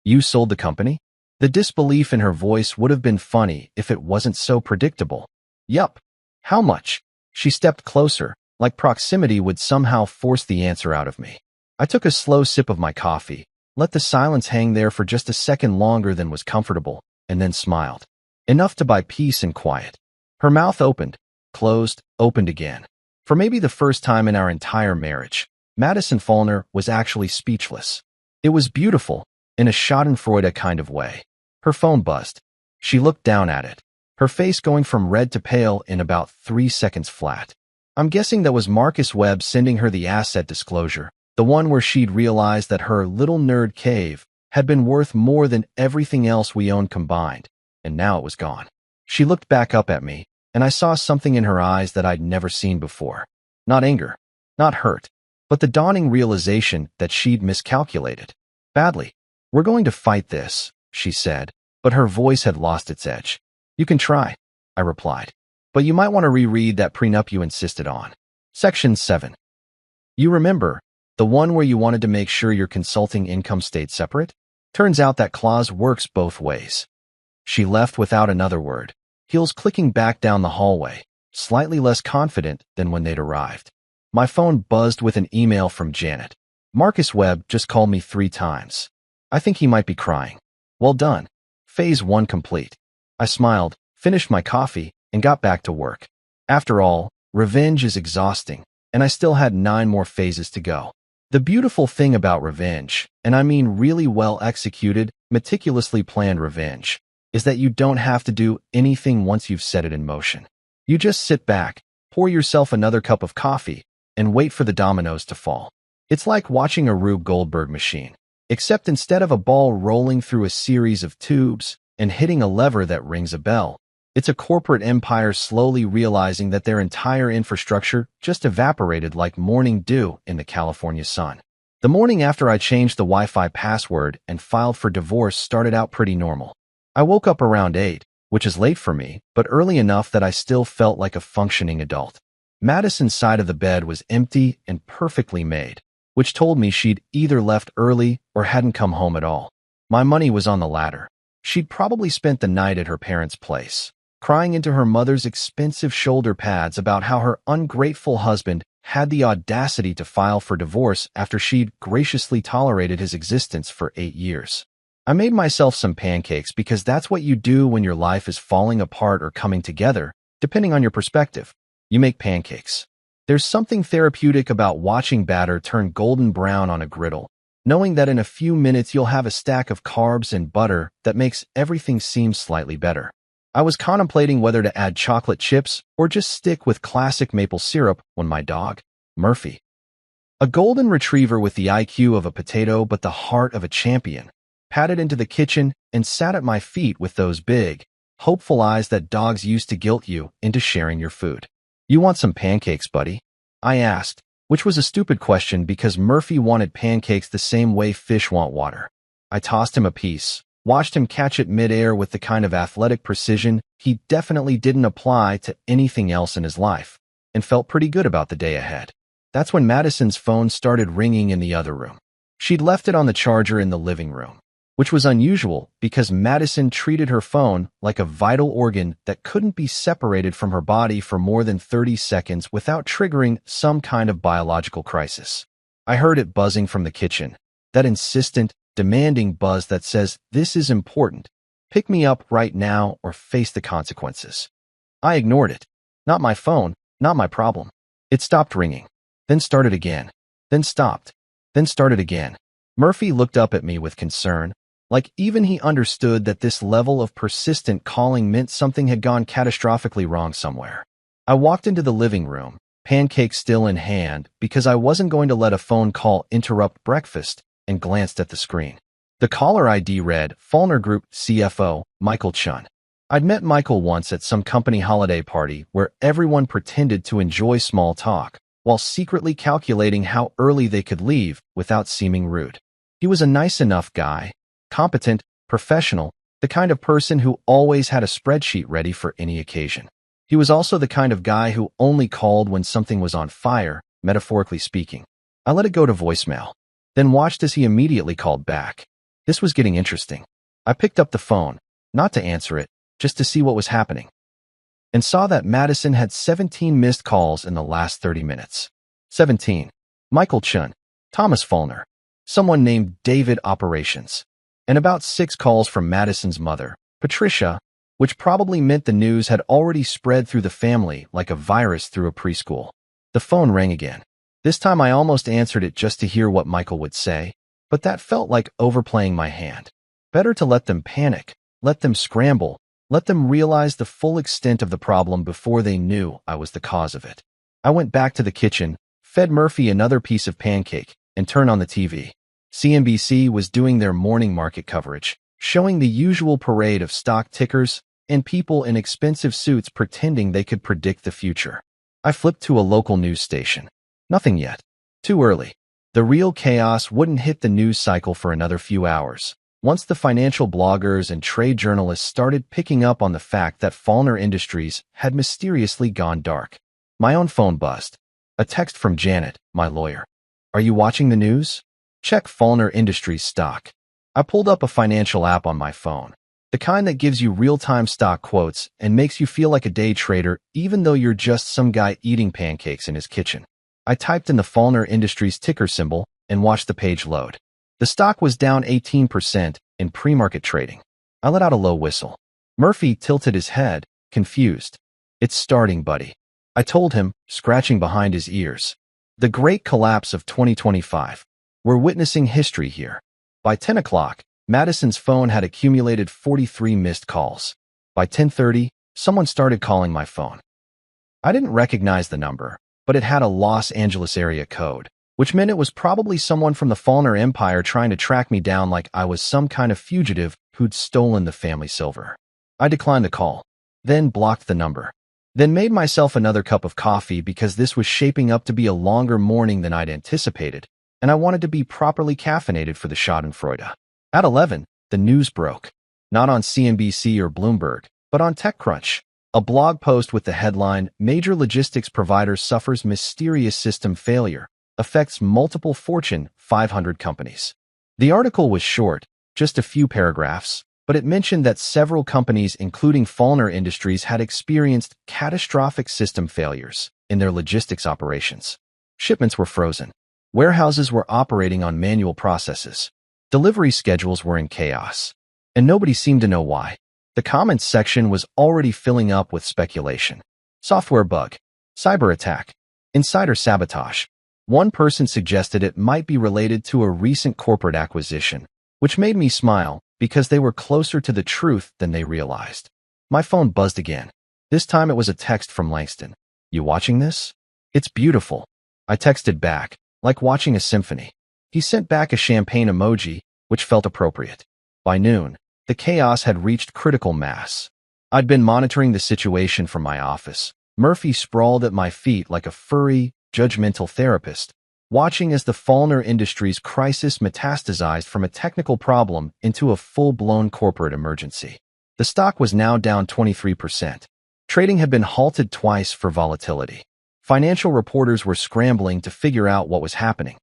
"You sold the company?" The disbelief in her voice would have been funny if it wasn't so predictable. "Yup." "How much?" She stepped closer, like proximity would somehow force the answer out of me. I took a slow sip of my coffee, let the silence hang there for just a second longer than was comfortable, and then smiled. Enough to buy peace and quiet. Her mouth opened, closed, opened again. For maybe the first time in our entire marriage, Madison Faulkner was actually speechless. It was beautiful, in a schadenfreude kind of way. Her phone buzzed. She looked down at it, her face going from red to pale in about 3 seconds flat. I'm guessing that was Marcus Webb sending her the asset disclosure, the one where she'd realized that her little nerd cave had been worth more than everything else we owned combined, and now it was gone. She looked back up at me, and I saw something in her eyes that I'd never seen before. Not anger, not hurt, but the dawning realization that she'd miscalculated. Badly. "We're going to fight this," she said, but her voice had lost its edge. "You can try," I replied, "but you might want to reread that prenup you insisted on. Section 7. You remember, the one where you wanted to make sure your consulting income stayed separate? Turns out that clause works both ways." She left without another word, heels clicking back down the hallway, slightly less confident than when they'd arrived. My phone buzzed with an email from Janet. "Marcus Webb just called me 3 times. I think he might be crying. Well done. Phase 1 complete." I smiled, finished my coffee, and got back to work. After all, revenge is exhausting, and I still had 9 more phases to go. The beautiful thing about revenge, and I mean really well executed, meticulously planned revenge, is that you don't have to do anything once you've set it in motion. You just sit back, pour yourself another cup of coffee, and wait for the dominoes to fall. It's like watching a Rube Goldberg machine, except instead of a ball rolling through a series of tubes and hitting a lever that rings a bell, it's a corporate empire slowly realizing that their entire infrastructure just evaporated like morning dew in the California sun. The morning after I changed the Wi-Fi password and filed for divorce started out pretty normal. I woke up around 8, which is late for me, but early enough that I still felt like a functioning adult. Madison's side of the bed was empty and perfectly made, which told me she'd either left early or hadn't come home at all. My money was on the latter. She'd probably spent the night at her parents' place. crying into her mother's expensive shoulder pads about how her ungrateful husband had the audacity to file for divorce after she'd graciously tolerated his existence for 8 years. I made myself some pancakes because that's what you do when your life is falling apart or coming together, depending on your perspective. You make pancakes. There's something therapeutic about watching batter turn golden brown on a griddle, knowing that in a few minutes you'll have a stack of carbs and butter that makes everything seem slightly better. I was contemplating whether to add chocolate chips or just stick with classic maple syrup when my dog, Murphy, a golden retriever with the IQ of a potato but the heart of a champion, padded into the kitchen and sat at my feet with those big, hopeful eyes that dogs use to guilt you into sharing your food. "You want some pancakes, buddy?" I asked, which was a stupid question because Murphy wanted pancakes the same way fish want water. I tossed him a piece, watched him catch it midair with the kind of athletic precision he definitely didn't apply to anything else in his life, and felt pretty good about the day ahead. That's when Madison's phone started ringing in the other room. She'd left it on the charger in the living room, which was unusual because Madison treated her phone like a vital organ that couldn't be separated from her body for more than 30 seconds without triggering some kind of biological crisis. I heard it buzzing from the kitchen, that insistent, demanding buzz that says, "This is important. Pick me up right now or face the consequences." I ignored it. Not my phone, not my problem. It stopped ringing, then started again, then stopped, then started again. Murphy looked up at me with concern, like even he understood that this level of persistent calling meant something had gone catastrophically wrong somewhere. I walked into the living room, pancake still in hand, because I wasn't going to let a phone call interrupt breakfast, and glanced at the screen. The caller ID read, Faulkner Group CFO, Michael Chun. I'd met Michael once at some company holiday party where everyone pretended to enjoy small talk, while secretly calculating how early they could leave without seeming rude. He was a nice enough guy, competent, professional, the kind of person who always had a spreadsheet ready for any occasion. He was also the kind of guy who only called when something was on fire, metaphorically speaking. I let it go to voicemail, then watched as he immediately called back. This was getting interesting. I picked up the phone, not to answer it, just to see what was happening, and saw that Madison had 17 missed calls in the last 30 minutes. 17. Michael Chun, Thomas Faulkner, someone named David Operations, and about 6 calls from Madison's mother, Patricia, which probably meant the news had already spread through the family like a virus through a preschool. The phone rang again. This time I almost answered it just to hear what Michael would say, but that felt like overplaying my hand. Better to let them panic, let them scramble, let them realize the full extent of the problem before they knew I was the cause of it. I went back to the kitchen, fed Murphy another piece of pancake, and turned on the TV. CNBC was doing their morning market coverage, showing the usual parade of stock tickers and people in expensive suits pretending they could predict the future. I flipped to a local news station. Nothing yet. Too early. The real chaos wouldn't hit the news cycle for another few hours, once the financial bloggers and trade journalists started picking up on the fact that Faulkner Industries had mysteriously gone dark. My own phone buzzed. A text from Janet, my lawyer. "Are you watching the news? Check Faulkner Industries stock." I pulled up a financial app on my phone, the kind that gives you real-time stock quotes and makes you feel like a day trader even though you're just some guy eating pancakes in his kitchen. I typed in the Faulkner Industries ticker symbol and watched the page load. The stock was down 18% in pre-market trading. I let out a low whistle. Murphy tilted his head, confused. "It's starting, buddy," I told him, scratching behind his ears. "The great collapse of 2025. We're witnessing history here." By 10 o'clock, Madison's phone had accumulated 43 missed calls. By 10:30, someone started calling my phone. I didn't recognize the number, but it had a Los Angeles area code, which meant it was probably someone from the Faulkner Empire trying to track me down like I was some kind of fugitive who'd stolen the family silver. I declined the call, then blocked the number, then made myself another cup of coffee because this was shaping up to be a longer morning than I'd anticipated, and I wanted to be properly caffeinated for the Schadenfreude. At 11, the news broke. Not on CNBC or Bloomberg, but on TechCrunch. A blog post with the headline, "Major Logistics Provider Suffers Mysterious System Failure, Affects Multiple Fortune 500 Companies." The article was short, just a few paragraphs, but it mentioned that several companies, including Fallner Industries, had experienced catastrophic system failures in their logistics operations. Shipments were frozen. Warehouses were operating on manual processes. Delivery schedules were in chaos. And nobody seemed to know why. The comments section was already filling up with speculation. Software bug. Cyber attack. Insider sabotage. One person suggested it might be related to a recent corporate acquisition, which made me smile because they were closer to the truth than they realized. My phone buzzed again. This time it was a text from Langston. "You watching this? It's beautiful." I texted back, like watching a symphony. He sent back a champagne emoji, which felt appropriate. By noon, the chaos had reached critical mass. I'd been monitoring the situation from my office. Murphy sprawled at my feet like a furry, judgmental therapist, watching as the Fallner Industries crisis metastasized from a technical problem into a full-blown corporate emergency. The stock was now down 23%. Trading had been halted twice for volatility. Financial reporters were scrambling to figure out what was happening.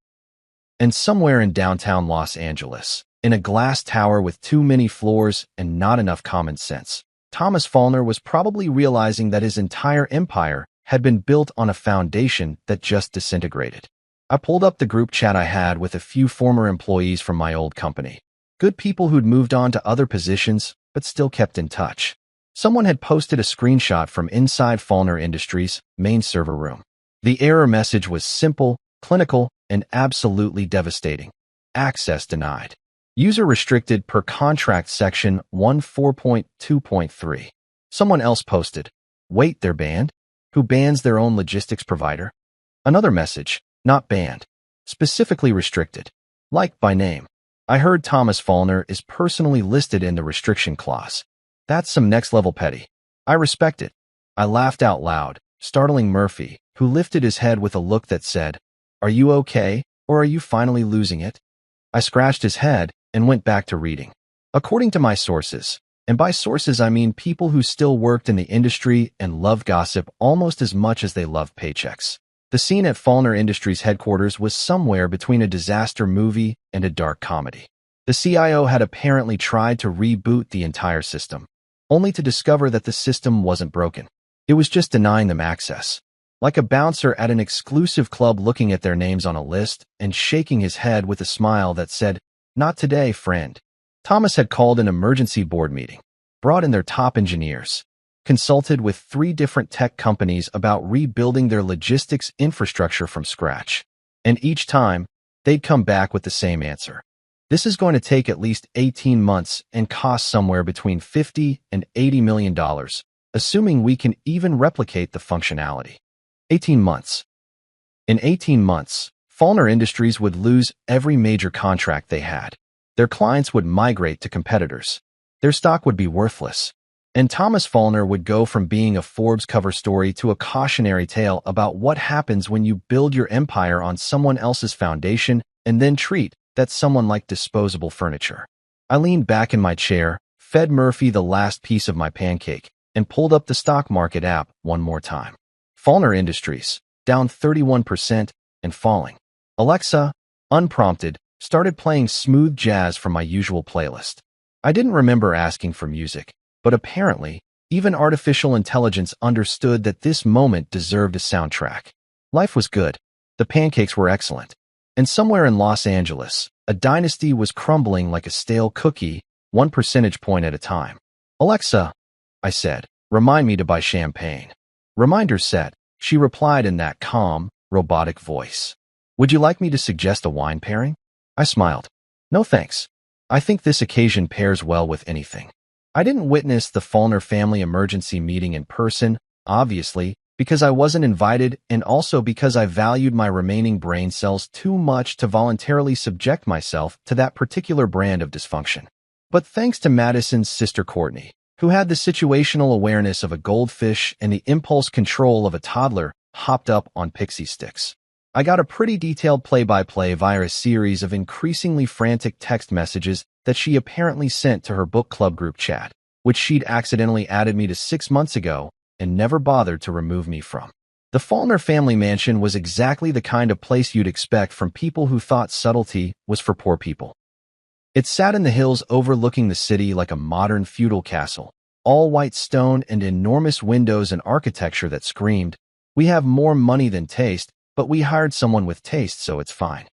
And somewhere in downtown Los Angeles, in a glass tower with too many floors and not enough common sense, Thomas Fallner was probably realizing that his entire empire had been built on a foundation that just disintegrated. I pulled up the group chat I had with a few former employees from my old company. Good people who'd moved on to other positions, but still kept in touch. Someone had posted a screenshot from inside Fallner Industries' main server room. The error message was simple, clinical, and absolutely devastating. Access denied. User restricted per contract section 14.2.3. Someone else posted, "Wait, they're banned? Who bans their own logistics provider?" Another message, "Not banned. Specifically restricted. Like by name." I heard Thomas Fallner is personally listed in the restriction clause. That's some next-level petty. I respect it. I laughed out loud, startling Murphy, who lifted his head with a look that said, "Are you okay, or are you finally losing it?" I scratched his head and went back to reading. According to my sources, and by sources I mean people who still worked in the industry and love gossip almost as much as they love paychecks, the scene at Fallner Industries headquarters was somewhere between a disaster movie and a dark comedy. The CIO had apparently tried to reboot the entire system, only to discover that the system wasn't broken. It was just denying them access. Like a bouncer at an exclusive club looking at their names on a list and shaking his head with a smile that said, "Not today, friend." Thomas had called an emergency board meeting, brought in their top engineers, consulted with 3 different tech companies about rebuilding their logistics infrastructure from scratch. And each time, they'd come back with the same answer. This is going to take at least 18 months and cost somewhere between $50 and $80 million, assuming we can even replicate the functionality. 18 months. In 18 months, Fallner Industries would lose every major contract they had. Their clients would migrate to competitors. Their stock would be worthless. And Thomas Fallner would go from being a Forbes cover story to a cautionary tale about what happens when you build your empire on someone else's foundation and then treat that someone like disposable furniture. I leaned back in my chair, fed Murphy the last piece of my pancake, and pulled up the stock market app one more time. Fallner Industries, down 31% and falling. Alexa, unprompted, started playing smooth jazz from my usual playlist. I didn't remember asking for music, but apparently, even artificial intelligence understood that this moment deserved a soundtrack. Life was good. The pancakes were excellent. And somewhere in Los Angeles, a dynasty was crumbling like a stale cookie, 1 percentage point at a time. "Alexa," I said, "remind me to buy champagne." "Reminder set," she replied in that calm, robotic voice. "Would you like me to suggest a wine pairing?" I smiled. "No thanks. I think this occasion pairs well with anything." I didn't witness the Fallner family emergency meeting in person, obviously, because I wasn't invited and also because I valued my remaining brain cells too much to voluntarily subject myself to that particular brand of dysfunction. But thanks to Madison's sister Courtney, who had the situational awareness of a goldfish and the impulse control of a toddler hopped up on pixie sticks, I got a pretty detailed play-by-play via a series of increasingly frantic text messages that she apparently sent to her book club group chat, which she'd accidentally added me to 6 months ago and never bothered to remove me from. The Fallner family mansion was exactly the kind of place you'd expect from people who thought subtlety was for poor people. It sat in the hills overlooking the city like a modern feudal castle, all white stone and enormous windows and architecture that screamed, "We have more money than taste, but we hired someone with taste, so it's fine."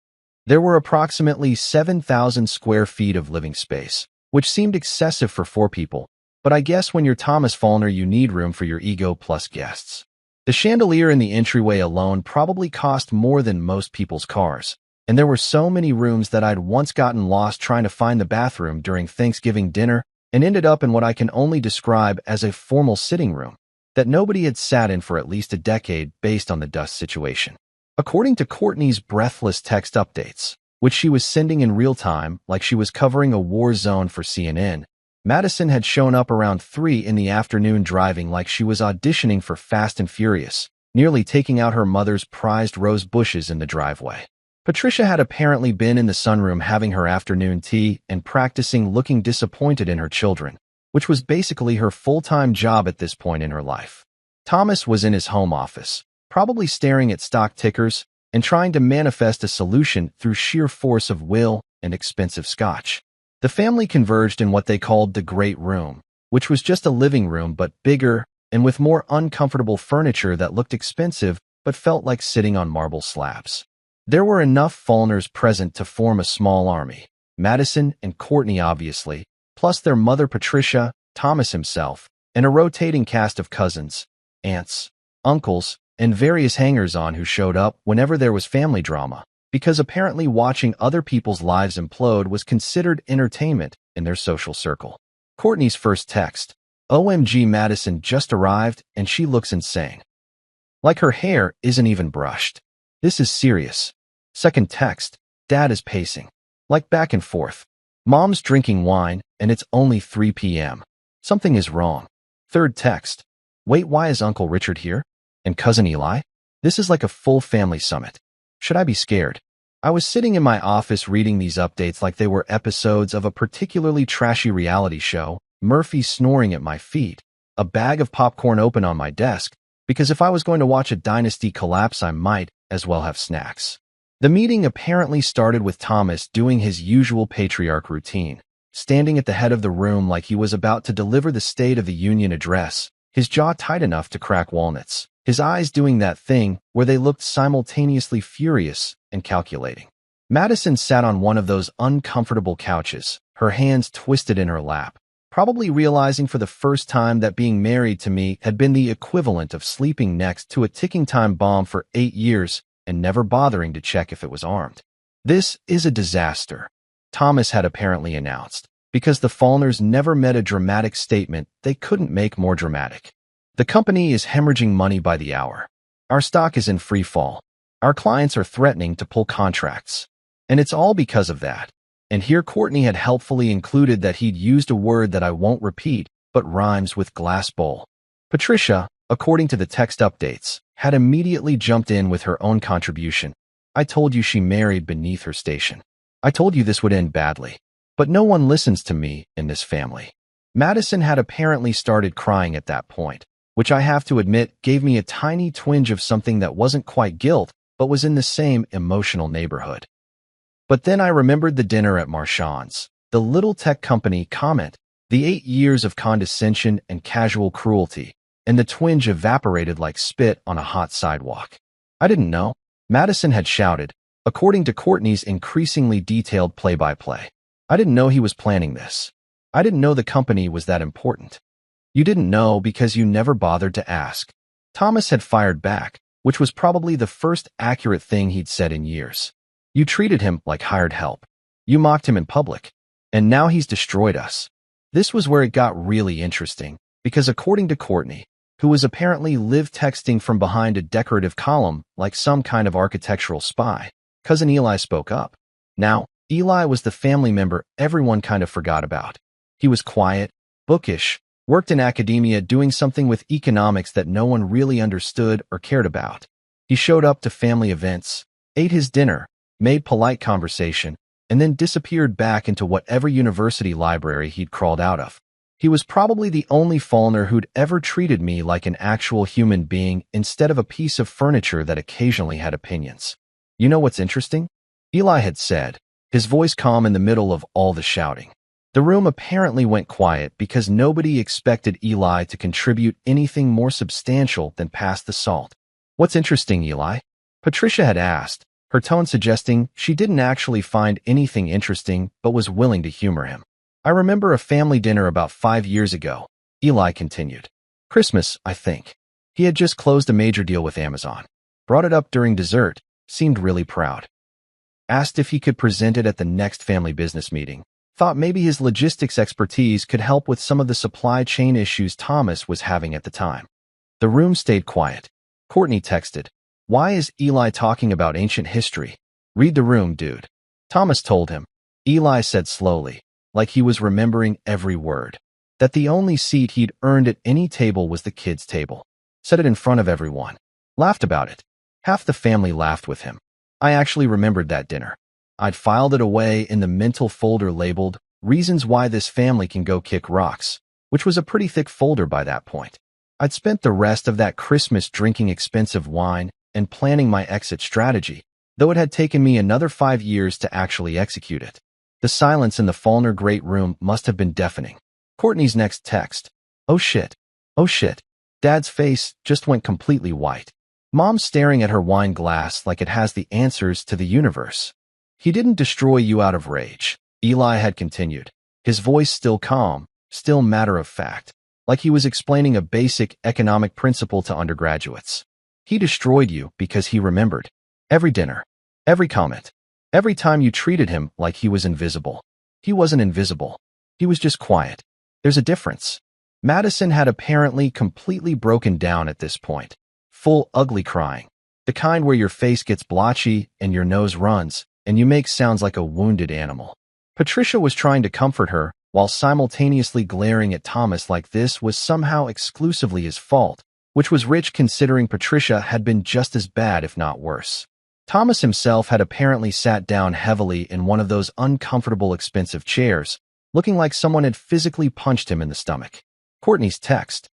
There were approximately 7,000 square feet of living space, which seemed excessive for 4 people, but I guess when you're Thomas Fallner you need room for your ego plus guests. The chandelier in the entryway alone probably cost more than most people's cars, and there were so many rooms that I'd once gotten lost trying to find the bathroom during Thanksgiving dinner and ended up in what I can only describe as a formal sitting room that nobody had sat in for at least a decade based on the dust situation. According to Courtney's breathless text updates, which she was sending in real time like she was covering a war zone for CNN, Madison had shown up around 3 in the afternoon driving like she was auditioning for Fast and Furious, nearly taking out her mother's prized rose bushes in the driveway. Patricia had apparently been in the sunroom having her afternoon tea and practicing looking disappointed in her children, which was basically her full-time job at this point in her life. Thomas was in his home office, probably staring at stock tickers and trying to manifest a solution through sheer force of will and expensive scotch. The family converged in what they called the Great Room, which was just a living room but bigger and with more uncomfortable furniture that looked expensive but felt like sitting on marble slabs. There were enough Fallners present to form a small army, Madison and Courtney obviously, plus their mother Patricia, Thomas himself, and a rotating cast of cousins, aunts, uncles, and various hangers-on who showed up whenever there was family drama, because apparently watching other people's lives implode was considered entertainment in their social circle. Courtney's first text, "OMG, Madison just arrived and she looks insane. Like her hair isn't even brushed. This is serious." Second text, "Dad is pacing. Like back and forth. Mom's drinking wine and it's only 3 p.m. Something is wrong." Third text, "Wait, why is Uncle Richard here? And Cousin Eli? This is like a full family summit. Should I be scared?" I was sitting in my office reading these updates like they were episodes of a particularly trashy reality show, Murphy snoring at my feet, a bag of popcorn open on my desk, because if I was going to watch a dynasty collapse I might as well have snacks. The meeting apparently started with Thomas doing his usual patriarch routine, standing at the head of the room like he was about to deliver the State of the Union address, his jaw tight enough to crack walnuts, his eyes doing that thing where they looked simultaneously furious and calculating. Madison sat on one of those uncomfortable couches, her hands twisted in her lap, probably realizing for the first time that being married to me had been the equivalent of sleeping next to a ticking time bomb for 8 years and never bothering to check if it was armed. "This is a disaster," Thomas had apparently announced, because the Fallners never met a dramatic statement they couldn't make more dramatic. "The company is hemorrhaging money by the hour. Our stock is in free fall. Our clients are threatening to pull contracts. And it's all because of that." And here Courtney had helpfully included that he'd used a word that I won't repeat, but rhymes with glass bowl. Patricia, according to the text updates, had immediately jumped in with her own contribution. "I told you she married beneath her station. I told you this would end badly. But no one listens to me in this family." Madison had apparently started crying at that point, which I have to admit gave me a tiny twinge of something that wasn't quite guilt, but was in the same emotional neighborhood. But then I remembered the dinner at Marchand's, the little tech company comment, the 8 years of condescension and casual cruelty, and the twinge evaporated like spit on a hot sidewalk. I didn't know. Madison had shouted, according to Courtney's increasingly detailed play-by-play. I didn't know he was planning this. I didn't know the company was that important. You didn't know because you never bothered to ask. Thomas had fired back, which was probably the first accurate thing he'd said in years. You treated him like hired help. You mocked him in public. And now he's destroyed us. This was where it got really interesting, because according to Courtney, who was apparently live texting from behind a decorative column like some kind of architectural spy, Cousin Eli spoke up. Now, Eli was the family member everyone kind of forgot about. He was quiet, bookish, worked in academia doing something with economics that no one really understood or cared about. He showed up to family events, ate his dinner, made polite conversation, and then disappeared back into whatever university library he'd crawled out of. He was probably the only Fallner who'd ever treated me like an actual human being instead of a piece of furniture that occasionally had opinions. You know what's interesting? Eli had said, his voice calm in the middle of all the shouting. The room apparently went quiet because nobody expected Eli to contribute anything more substantial than pass the salt. "What's interesting, Eli?" Patricia had asked, her tone suggesting she didn't actually find anything interesting but was willing to humor him. "I remember a family dinner about 5 years ago," Eli continued. "Christmas, I think. He had just closed a major deal with Amazon. Brought it up during dessert, seemed really proud. Asked if he could present it at the next family business meeting. Thought maybe his logistics expertise could help with some of the supply chain issues Thomas was having at the time." The room stayed quiet. Courtney texted, "Why is Eli talking about ancient history? Read the room, dude." Thomas told him. Eli said slowly, like he was remembering every word, that the only seat he'd earned at any table was the kids' table. Said it in front of everyone. Laughed about it. Half the family laughed with him. I actually remembered that dinner. I'd filed it away in the mental folder labeled "Reasons Why This Family Can Go Kick Rocks," which was a pretty thick folder by that point. I'd spent the rest of that Christmas drinking expensive wine and planning my exit strategy, though it had taken me another 5 years to actually execute it. The silence in the Faulkner great room must have been deafening. Courtney's next text. "Oh shit. Oh shit." Dad's face just went completely white. Mom's staring at her wine glass like it has the answers to the universe. "He didn't destroy you out of rage," Eli had continued, his voice still calm, still matter of fact, like he was explaining a basic economic principle to undergraduates. "He destroyed you because he remembered. Every dinner, every comment, every time you treated him like he was invisible. He wasn't invisible. He was just quiet. There's a difference." Madison had apparently completely broken down at this point. Full ugly crying. The kind where your face gets blotchy and your nose runs, and you make sounds like a wounded animal. Patricia was trying to comfort her, while simultaneously glaring at Thomas like this was somehow exclusively his fault, which was rich considering Patricia had been just as bad if not worse. Thomas himself had apparently sat down heavily in one of those uncomfortable expensive chairs, looking like someone had physically punched him in the stomach. Courtney's text.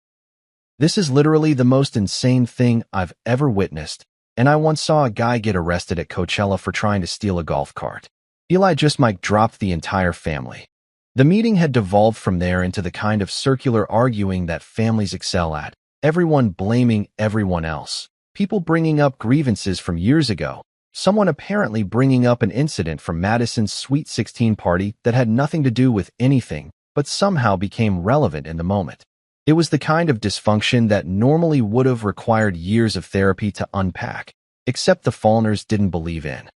"This is literally the most insane thing I've ever witnessed, and I once saw a guy get arrested at Coachella for trying to steal a golf cart." Eli just mic dropped the entire family. The meeting had devolved from there into the kind of circular arguing that families excel at, everyone blaming everyone else, people bringing up grievances from years ago, someone apparently bringing up an incident from Madison's Sweet 16 party that had nothing to do with anything, but somehow became relevant in the moment. It was the kind of dysfunction that normally would have required years of therapy to unpack, except the Faulkners didn't believe in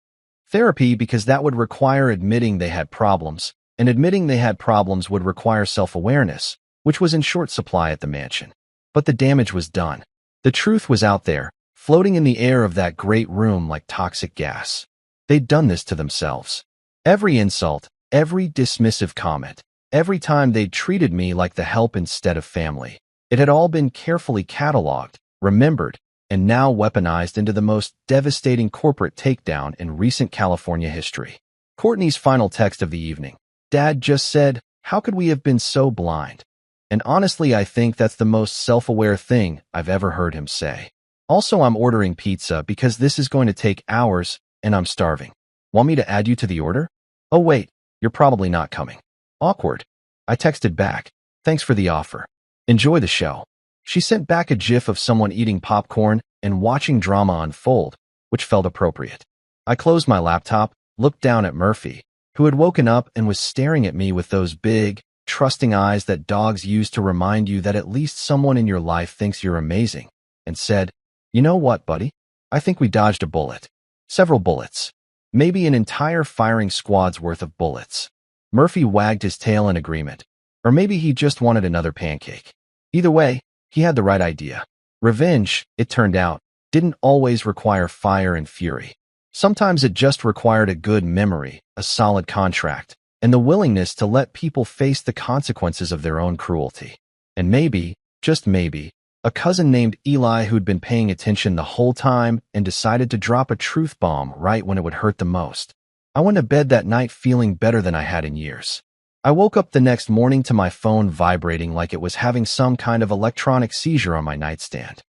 therapy because that would require admitting they had problems, and admitting they had problems would require self-awareness, which was in short supply at the mansion. But the damage was done. The truth was out there, floating in the air of that great room like toxic gas. They'd done this to themselves. Every insult, every dismissive comment, every time they'd treated me like the help instead of family. It had all been carefully cataloged, remembered, and now weaponized into the most devastating corporate takedown in recent California history. Courtney's final text of the evening. "Dad just said, how could we have been so blind?" And honestly, I think that's the most self-aware thing I've ever heard him say. "Also, I'm ordering pizza because this is going to take hours, and I'm starving. Want me to add you to the order? Oh wait, you're probably not coming." Awkward. I texted back, "Thanks for the offer. Enjoy the show." She sent back a gif of someone eating popcorn and watching drama unfold, which felt appropriate. I closed my laptop, looked down at Murphy, who had woken up and was staring at me with those big, trusting eyes that dogs use to remind you that at least someone in your life thinks you're amazing, and said, "You know what, buddy? I think we dodged a bullet. Several bullets. Maybe an entire firing squad's worth of bullets." Murphy wagged his tail in agreement. Or maybe he just wanted another pancake. Either way, he had the right idea. Revenge, it turned out, didn't always require fire and fury. Sometimes it just required a good memory, a solid contract, and the willingness to let people face the consequences of their own cruelty. And maybe, just maybe, a cousin named Eli who'd been paying attention the whole time and decided to drop a truth bomb right when it would hurt the most. I went to bed that night feeling better than I had in years. I woke up the next morning to my phone vibrating like it was having some kind of electronic seizure on my nightstand.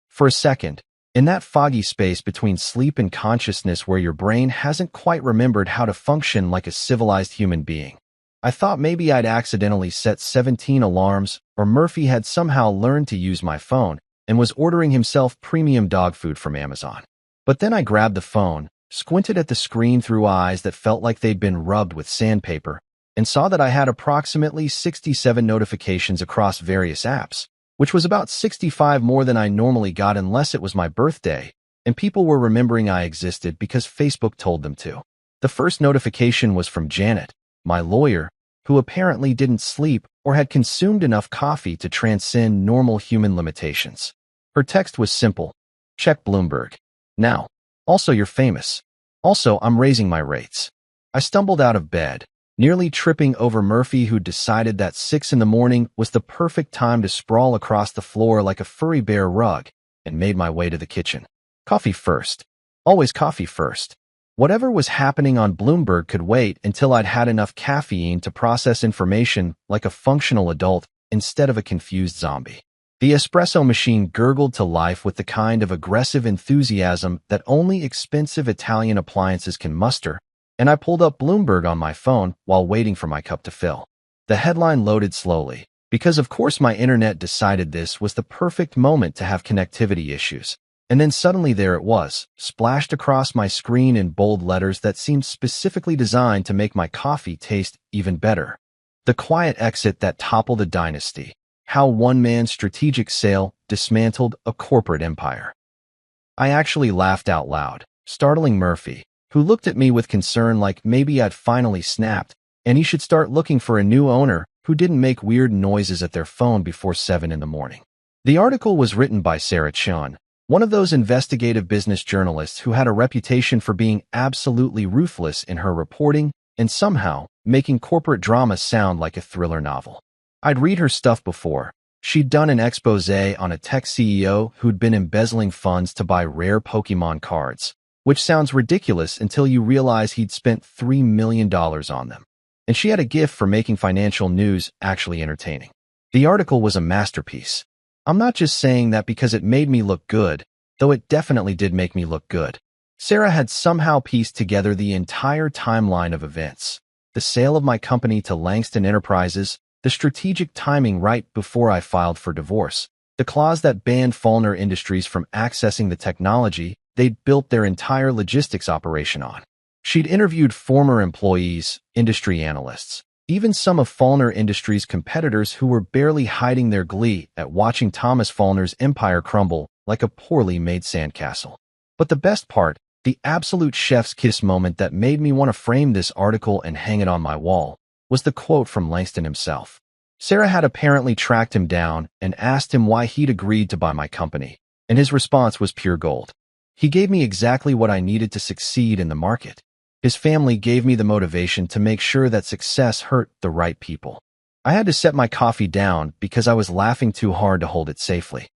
For a second, In that foggy space between sleep and consciousness where your brain hasn't quite remembered how to function like a civilized human being. I thought maybe I'd accidentally set 17 alarms, or Murphy had somehow learned to use my phone and was ordering himself premium dog food from Amazon. But then I grabbed the phone, squinted at the screen through eyes that felt like they'd been rubbed with sandpaper, and saw that I had approximately 67 notifications across various apps, which was about 65 more than I normally got unless it was my birthday, and people were remembering I existed because Facebook told them to. The first notification was from Janet, my lawyer, who apparently didn't sleep or had consumed enough coffee to transcend normal human limitations. Her text was simple: check Bloomberg. Now. Also, you're famous. Also, I'm raising my rates. I stumbled out of bed, nearly tripping over Murphy, who decided that 6 in the morning was the perfect time to sprawl across the floor like a furry bear rug, and made my way to the kitchen. Coffee first. Always coffee first. Whatever was happening on Bloomberg could wait until I'd had enough caffeine to process information like a functional adult instead of a confused zombie. The espresso machine gurgled to life with the kind of aggressive enthusiasm that only expensive Italian appliances can muster, and I pulled up Bloomberg on my phone while waiting for my cup to fill. The headline loaded slowly, because of course my internet decided this was the perfect moment to have connectivity issues. And then suddenly there it was, splashed across my screen in bold letters that seemed specifically designed to make my coffee taste even better. The quiet exit that toppled a dynasty. How one man's strategic sale dismantled a corporate empire. I actually laughed out loud, startling Murphy, who looked at me with concern like maybe I'd finally snapped, and he should start looking for a new owner who didn't make weird noises at their phone before 7 in the morning. The article was written by Sarah Chun, one of those investigative business journalists who had a reputation for being absolutely ruthless in her reporting and somehow making corporate drama sound like a thriller novel. I'd read her stuff before. She'd done an expose on a tech CEO who'd been embezzling funds to buy rare Pokemon cards, which sounds ridiculous until you realize he'd spent $3 million on them. And she had a gift for making financial news actually entertaining. The article was a masterpiece. I'm not just saying that because it made me look good, though it definitely did make me look good. Sarah had somehow pieced together the entire timeline of events. The sale of my company to Langston Enterprises, the strategic timing right before I filed for divorce, the clause that banned Fallner Industries from accessing the technology they'd built their entire logistics operation on. She'd interviewed former employees, industry analysts, even some of Fallner Industries' competitors who were barely hiding their glee at watching Thomas Fallner's empire crumble like a poorly made sandcastle. But the best part, the absolute chef's kiss moment that made me want to frame this article and hang it on my wall, was the quote from Langston himself. Sarah had apparently tracked him down and asked him why he'd agreed to buy my company, and his response was pure gold. He gave me exactly what I needed to succeed in the market. His family gave me the motivation to make sure that success hurt the right people. I had to set my coffee down because I was laughing too hard to hold it safely.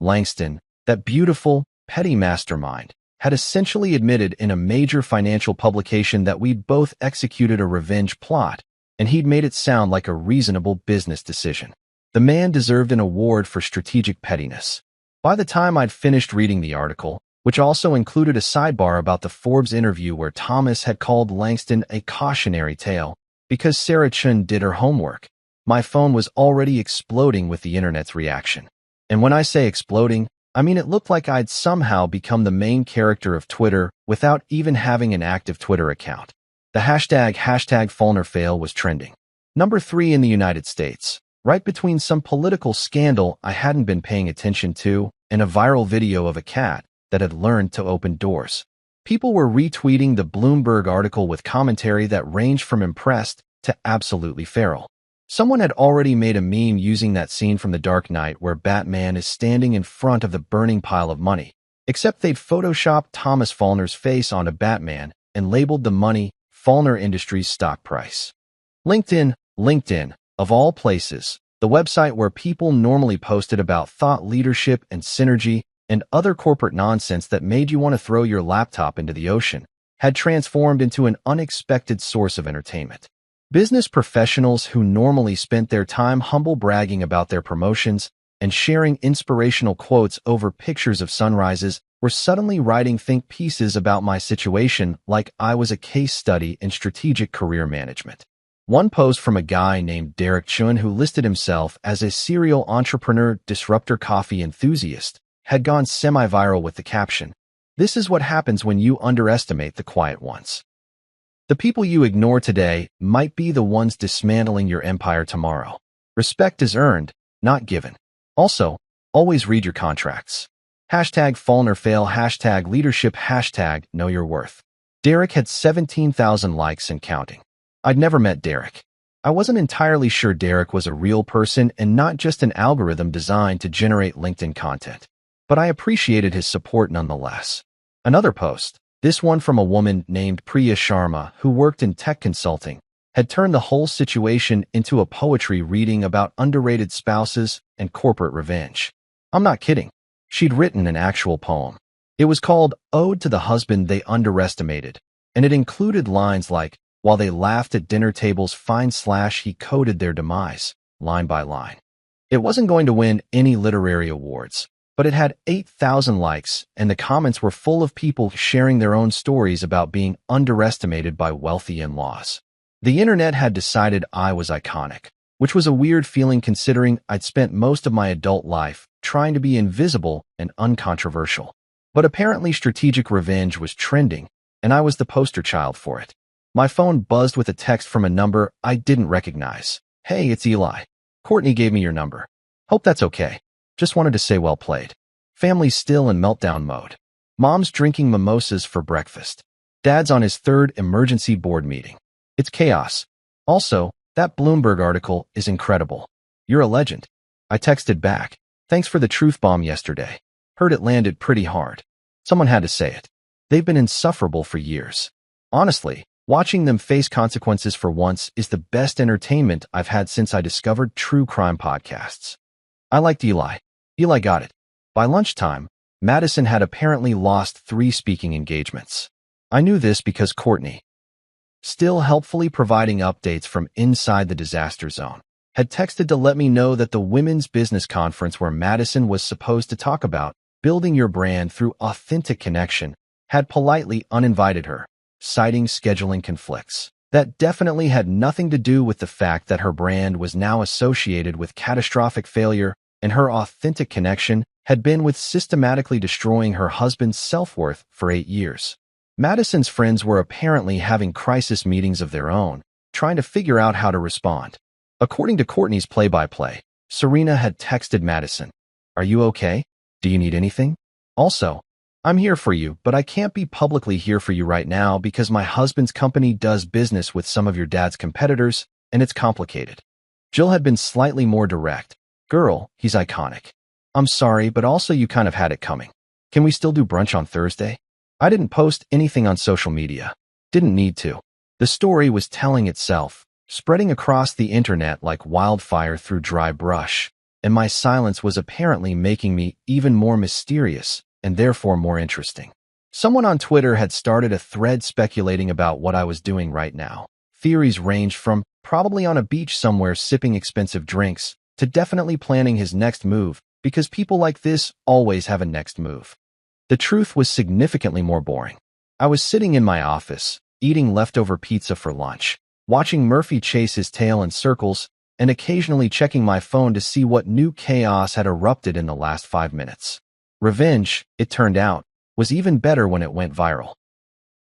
Langston, that beautiful, petty mastermind, had essentially admitted in a major financial publication that we'd both executed a revenge plot, and he'd made it sound like a reasonable business decision. The man deserved an award for strategic pettiness. By the time I'd finished reading the article, which also included a sidebar about the Forbes interview where Thomas had called Langston a cautionary tale because Sarah Chun did her homework, my phone was already exploding with the internet's reaction. And when I say exploding, I mean it looked like I'd somehow become the main character of Twitter without even having an active Twitter account. The hashtag #FallnerFail was trending. Number 3 in the United States, right between some political scandal I hadn't been paying attention to and a viral video of a cat that had learned to open doors. People were retweeting the Bloomberg article with commentary that ranged from impressed to absolutely feral. Someone had already made a meme using that scene from The Dark Knight where Batman is standing in front of the burning pile of money, except they'd photoshopped Thomas Fallner's face onto Batman and labeled the money Fallner Industries stock price. LinkedIn, of all places, the website where people normally posted about thought leadership and synergy and other corporate nonsense that made you want to throw your laptop into the ocean, had transformed into an unexpected source of entertainment. Business professionals who normally spent their time humble bragging about their promotions and sharing inspirational quotes over pictures of sunrises were suddenly writing think pieces about my situation like I was a case study in strategic career management. One post from a guy named Derek Chun, who listed himself as a serial entrepreneur, disruptor, coffee enthusiast, had gone semi-viral with the caption, "This is what happens when you underestimate the quiet ones." The people you ignore today might be the ones dismantling your empire tomorrow. Respect is earned, not given. Also, always read your contracts. Hashtag fall or fail, hashtag leadership, hashtag know your worth. Derek had 17,000 likes and counting. I'd never met Derek. I wasn't entirely sure Derek was a real person and not just an algorithm designed to generate LinkedIn content. But I appreciated his support nonetheless. Another post, this one from a woman named Priya Sharma who worked in tech consulting, had turned the whole situation into a poetry reading about underrated spouses and corporate revenge. I'm not kidding. She'd written an actual poem. It was called Ode to the Husband They Underestimated, and it included lines like, "While they laughed at dinner tables, he coded their demise, line by line." It wasn't going to win any literary awards, but it had 8,000 likes, and the comments were full of people sharing their own stories about being underestimated by wealthy in-laws. The internet had decided I was iconic, which was a weird feeling considering I'd spent most of my adult life trying to be invisible and uncontroversial. But apparently strategic revenge was trending, and I was the poster child for it. My phone buzzed with a text from a number I didn't recognize. "Hey, it's Eli. Courtney gave me your number. Hope that's okay. Just wanted to say well played." Family's still in meltdown mode. Mom's drinking mimosas for breakfast. Dad's on his third emergency board meeting. It's chaos. Also, that Bloomberg article is incredible. You're a legend. I texted back. Thanks for the truth bomb yesterday. Heard it landed pretty hard. Someone had to say it. They've been insufferable for years. Honestly, watching them face consequences for once is the best entertainment I've had since I discovered true crime podcasts. I liked Eli. Eli got it. By lunchtime, Madison had apparently lost 3 speaking engagements. I knew this because Courtney, still helpfully providing updates from inside the disaster zone, had texted to let me know that the women's business conference where Madison was supposed to talk about building your brand through authentic connection had politely uninvited her, citing scheduling conflicts. That definitely had nothing to do with the fact that her brand was now associated with catastrophic failure and her authentic connection had been with systematically destroying her husband's self-worth for 8 years. Madison's friends were apparently having crisis meetings of their own, trying to figure out how to respond. According to Courtney's play-by-play, Serena had texted Madison, "Are you okay? Do you need anything? Also, I'm here for you, but I can't be publicly here for you right now because my husband's company does business with some of your dad's competitors, and it's complicated." Jill had been slightly more direct. "Girl, he's iconic. I'm sorry, but also you kind of had it coming. Can we still do brunch on Thursday?" I didn't post anything on social media. Didn't need to. The story was telling itself, spreading across the internet like wildfire through dry brush, and my silence was apparently making me even more mysterious and therefore more interesting. Someone on Twitter had started a thread speculating about what I was doing right now. Theories ranged from probably on a beach somewhere sipping expensive drinks to definitely planning his next move, because people like this always have a next move. The truth was significantly more boring. I was sitting in my office, eating leftover pizza for lunch, watching Murphy chase his tail in circles, and occasionally checking my phone to see what new chaos had erupted in the last 5 minutes. Revenge, it turned out, was even better when it went viral.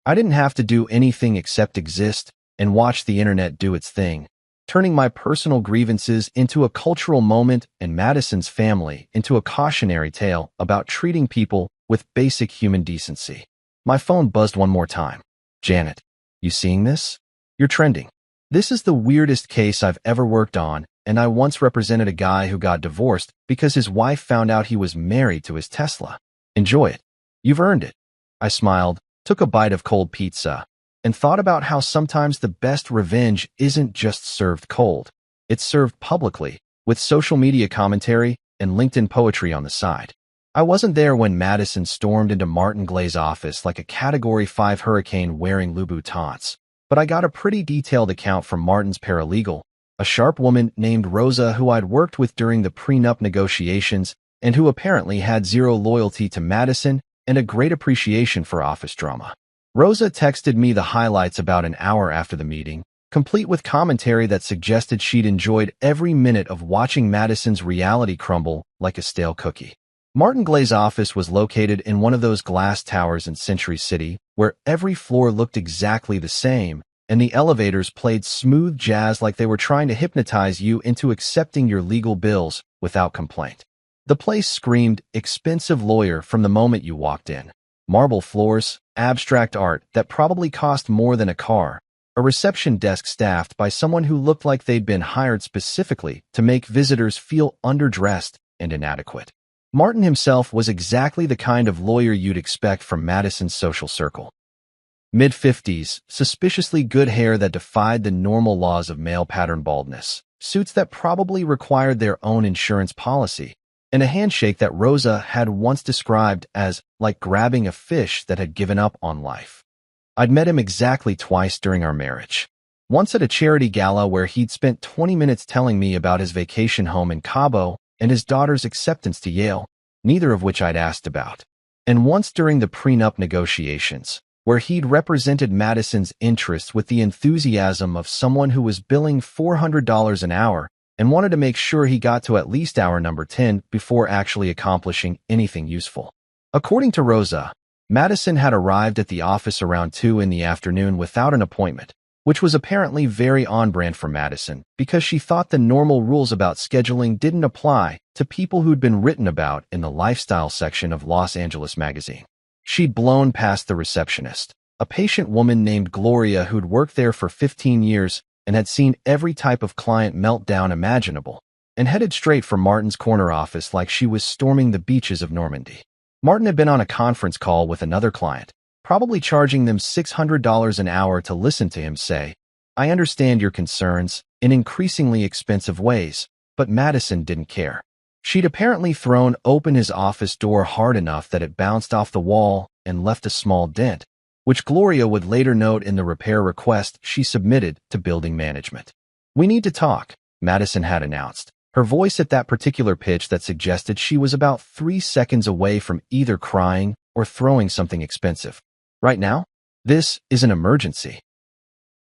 I didn't have to do anything except exist and watch the internet do its thing, turning my personal grievances into a cultural moment and Madison's family into a cautionary tale about treating people with basic human decency. My phone buzzed one more time. "Janet, you seeing this? You're trending. This is the weirdest case I've ever worked on, and I once represented a guy who got divorced because his wife found out he was married to his Tesla. Enjoy it. You've earned it." I smiled, took a bite of cold pizza, and thought about how sometimes the best revenge isn't just served cold. It's served publicly, with social media commentary and LinkedIn poetry on the side. I wasn't there when Madison stormed into Martin Glay's office like a Category 5 hurricane wearing Louboutins, but I got a pretty detailed account from Martin's paralegal, a sharp woman named Rosa who I'd worked with during the prenup negotiations and who apparently had zero loyalty to Madison and a great appreciation for office drama. Rosa texted me the highlights about an hour after the meeting, complete with commentary that suggested she'd enjoyed every minute of watching Madison's reality crumble like a stale cookie. Martin Glay's office was located in one of those glass towers in Century City, where every floor looked exactly the same, and the elevators played smooth jazz like they were trying to hypnotize you into accepting your legal bills without complaint. The place screamed expensive lawyer from the moment you walked in. Marble floors, abstract art that probably cost more than a car, a reception desk staffed by someone who looked like they'd been hired specifically to make visitors feel underdressed and inadequate. Martin himself was exactly the kind of lawyer you'd expect from Madison's social circle. Mid-50s, suspiciously good hair that defied the normal laws of male pattern baldness, suits that probably required their own insurance policy, and a handshake that Rosa had once described as like grabbing a fish that had given up on life. I'd met him exactly twice during our marriage. Once at a charity gala where he'd spent 20 minutes telling me about his vacation home in Cabo and his daughter's acceptance to Yale, neither of which I'd asked about. And once during the prenup negotiations, where he'd represented Madison's interests with the enthusiasm of someone who was billing $400 an hour and wanted to make sure he got to at least hour number 10 before actually accomplishing anything useful. According to Rosa, Madison had arrived at the office around 2 in the afternoon without an appointment, which was apparently very on-brand for Madison because she thought the normal rules about scheduling didn't apply to people who'd been written about in the lifestyle section of Los Angeles magazine. She'd blown past the receptionist, a patient woman named Gloria who'd worked there for 15 years and had seen every type of client meltdown imaginable, and headed straight for Martin's corner office like she was storming the beaches of Normandy. Martin had been on a conference call with another client, probably charging them $600 an hour to listen to him say, "I understand your concerns," in increasingly expensive ways, but Madison didn't care. She'd apparently thrown open his office door hard enough that it bounced off the wall and left a small dent, which Gloria would later note in the repair request she submitted to building management. "We need to talk," Madison had announced, her voice at that particular pitch that suggested she was about 3 seconds away from either crying or throwing something expensive. "Right now? This is an emergency."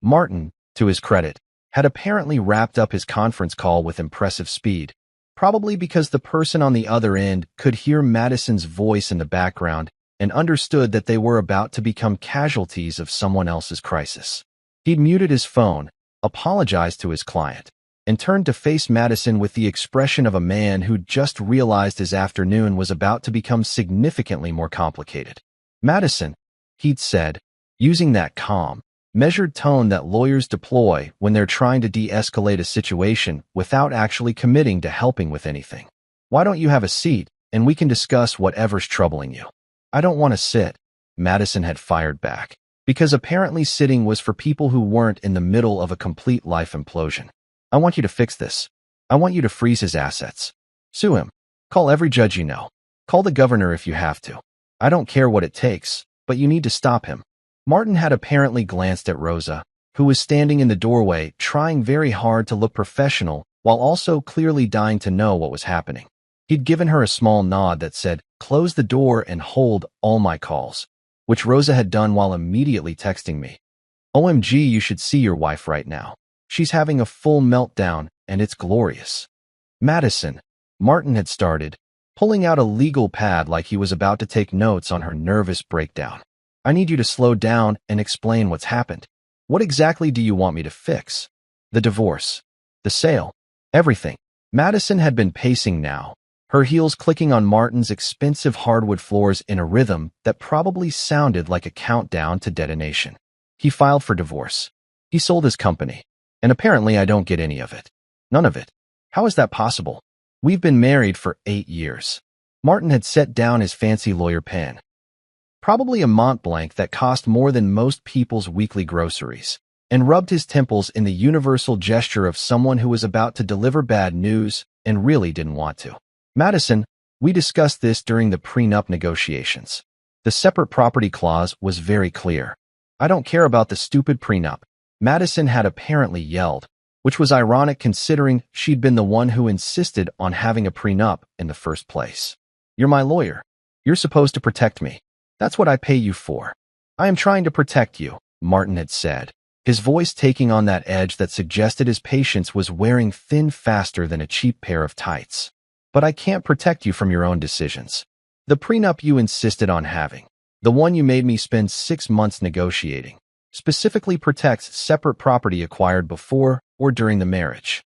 Martin, to his credit, had apparently wrapped up his conference call with impressive speed, probably because the person on the other end could hear Madison's voice in the background and understood that they were about to become casualties of someone else's crisis. He'd muted his phone, apologized to his client, and turned to face Madison with the expression of a man who'd just realized his afternoon was about to become significantly more complicated. "Madison," he'd said, using that calm, measured tone that lawyers deploy when they're trying to de-escalate a situation without actually committing to helping with anything. "Why don't you have a seat, and we can discuss whatever's troubling you?" "I don't want to sit," Madison had fired back, because apparently sitting was for people who weren't in the middle of a complete life implosion. "I want you to fix this. I want you to freeze his assets. Sue him. Call every judge you know. Call the governor if you have to. I don't care what it takes, but you need to stop him." Martin had apparently glanced at Rosa, who was standing in the doorway trying very hard to look professional while also clearly dying to know what was happening. He'd given her a small nod that said, "Close the door and hold all my calls," which Rosa had done while immediately texting me, "OMG, you should see your wife right now. She's having a full meltdown, and it's glorious." "Madison," Martin had started, pulling out a legal pad like he was about to take notes on her nervous breakdown. "I need you to slow down and explain what's happened. What exactly do you want me to fix? The divorce? The sale? Everything?" Madison had been pacing now, her heels clicking on Martin's expensive hardwood floors in a rhythm that probably sounded like a countdown to detonation. "He filed for divorce. He sold his company. And apparently I don't get any of it. None of it. How is that possible? We've been married for 8 years." Martin had set down his fancy lawyer pen, probably a Mont Blanc that cost more than most people's weekly groceries, and rubbed his temples in the universal gesture of someone who was about to deliver bad news and really didn't want to. "Madison, we discussed this during the prenup negotiations. The separate property clause was very clear. I don't care about the stupid prenup," Madison had apparently yelled, which was ironic considering she'd been the one who insisted on having a prenup in the first place. "You're my lawyer. You're supposed to protect me. That's what I pay you for." "I am trying to protect you," Martin had said, his voice taking on that edge that suggested his patience was wearing thin faster than a cheap pair of tights. "But I can't protect you from your own decisions. The prenup you insisted on having, the one you made me spend 6 months negotiating, specifically protects separate property acquired before or during the marriage."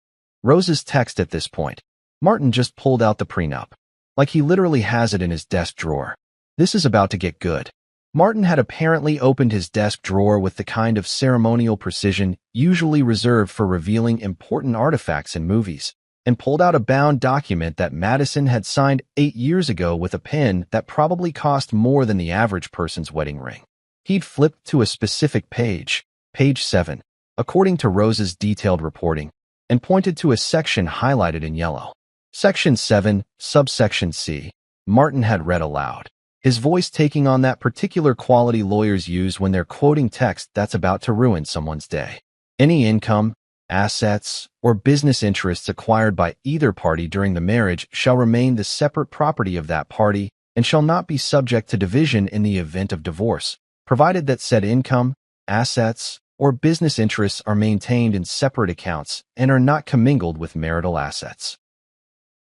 Rosa's text at this point. Martin just pulled out the prenup, like he literally has it in his desk drawer. This is about to get good. Martin had apparently opened his desk drawer with the kind of ceremonial precision usually reserved for revealing important artifacts in movies, and pulled out a bound document that Madison had signed 8 years ago with a pen that probably cost more than the average person's wedding ring. He'd flipped to a specific page, page 7, according to Rosa's detailed reporting, and pointed to a section highlighted in yellow. Section 7, subsection C, Martin had read aloud, his voice taking on that particular quality lawyers use when they're quoting text that's about to ruin someone's day. "Any income, assets, or business interests acquired by either party during the marriage shall remain the separate property of that party and shall not be subject to division in the event of divorce, provided that said income, assets, or business interests are maintained in separate accounts and are not commingled with marital assets."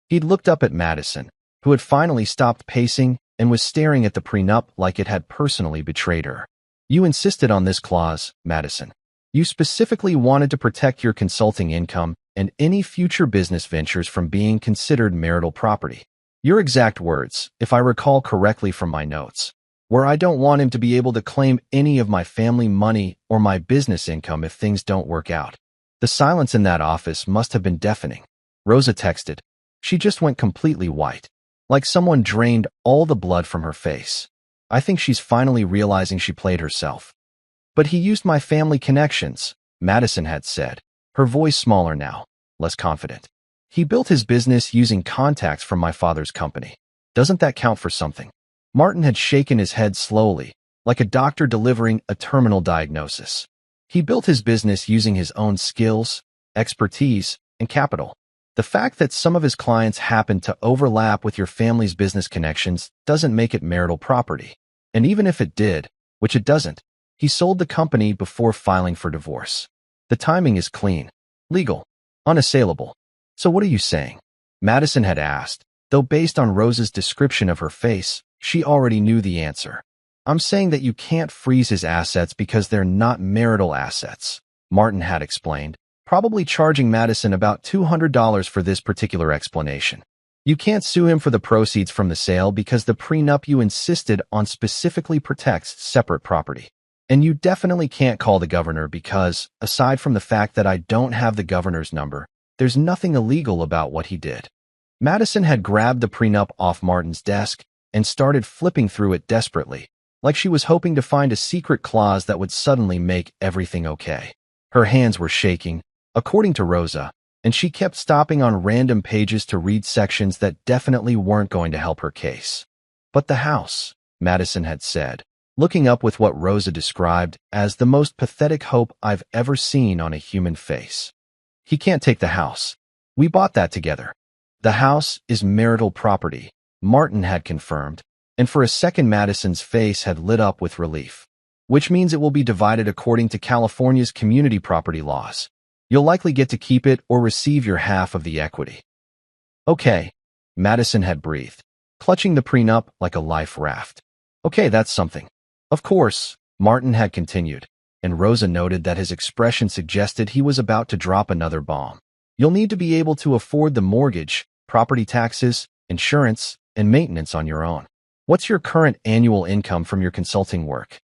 He'd looked up at Madison, who had finally stopped pacing and was staring at the prenup like it had personally betrayed her. "You insisted on this clause, Madison. You specifically wanted to protect your consulting income and any future business ventures from being considered marital property. Your exact words, if I recall correctly from my notes, were I don't want him to be able to claim any of my family money or my business income if things don't work out." The silence in that office must have been deafening. Rosa texted. She just went completely white, like someone drained all the blood from her face. "I think she's finally realizing she played herself." "But he used my family connections," Madison had said, her voice smaller now, less confident. "He built his business using contacts from my father's company. Doesn't that count for something?" Martin had shaken his head slowly, like a doctor delivering a terminal diagnosis. "He built his business using his own skills, expertise, and capital. The fact that some of his clients happen to overlap with your family's business connections doesn't make it marital property. And even if it did, which it doesn't, he sold the company before filing for divorce. The timing is clean, legal, unassailable. So what are you saying?" Madison had asked, though based on Rosa's description of her face, she already knew the answer. "I'm saying that you can't freeze his assets because they're not marital assets," Martin had explained, probably charging Madison about $200 for this particular explanation. "You can't sue him for the proceeds from the sale because the prenup you insisted on specifically protects separate property. And you definitely can't call the governor because, aside from the fact that I don't have the governor's number, there's nothing illegal about what he did." Madison had grabbed the prenup off Martin's desk and started flipping through it desperately, like she was hoping to find a secret clause that would suddenly make everything okay. Her hands were shaking, according to Rosa, and she kept stopping on random pages to read sections that definitely weren't going to help her case. "But the house," Madison had said, looking up with what Rosa described as the most pathetic hope I've ever seen on a human face. "He can't take the house. We bought that together. The house is marital property," Martin had confirmed, and for a second Madison's face had lit up with relief. "Which means it will be divided according to California's community property laws. You'll likely get to keep it or receive your half of the equity." "Okay," Madison had breathed, clutching the prenup like a life raft. "Okay, that's something." "Of course," Martin had continued, and Rosa noted that his expression suggested he was about to drop another bomb. "You'll need to be able to afford the mortgage, property taxes, insurance, and maintenance on your own. What's your current annual income from your consulting work?"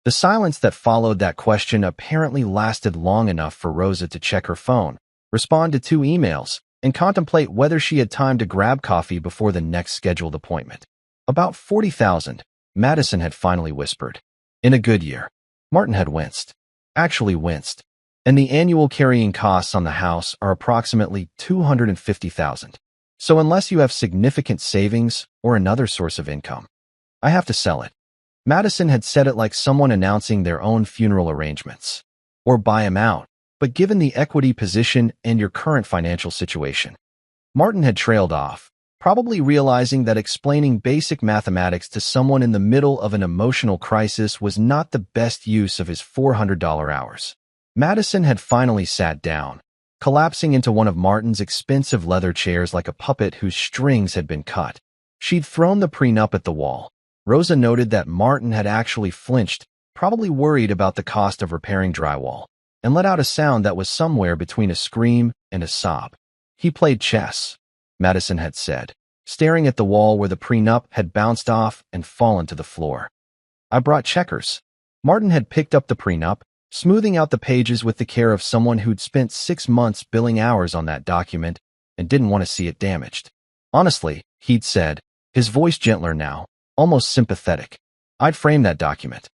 The silence that followed that question apparently lasted long enough for Rosa to check her phone, respond to 2 emails, and contemplate whether she had time to grab coffee before the next scheduled appointment. "About 40,000, Madison had finally whispered. "In a good year." Martin had winced. Actually winced. "And the annual carrying costs on the house are approximately 250,000. So unless you have significant savings or another source of income, I have to sell it." Madison had said it like someone announcing their own funeral arrangements. "Or buy him out," but given the equity position and your current financial situation. Martin had trailed off, probably realizing that explaining basic mathematics to someone in the middle of an emotional crisis was not the best use of his $400 hours. Madison had finally sat down, collapsing into one of Martin's expensive leather chairs like a puppet whose strings had been cut. She'd thrown the prenup at the wall. Rosa noted that Martin had actually flinched, probably worried about the cost of repairing drywall, and let out a sound that was somewhere between a scream and a sob. He played chess, Madison had said, staring at the wall where the prenup had bounced off and fallen to the floor. I brought checkers. Martin had picked up the prenup, smoothing out the pages with the care of someone who'd spent 6 months billing hours on that document and didn't want to see it damaged. Honestly, he'd said, his voice gentler now, almost sympathetic, I'd frame that document.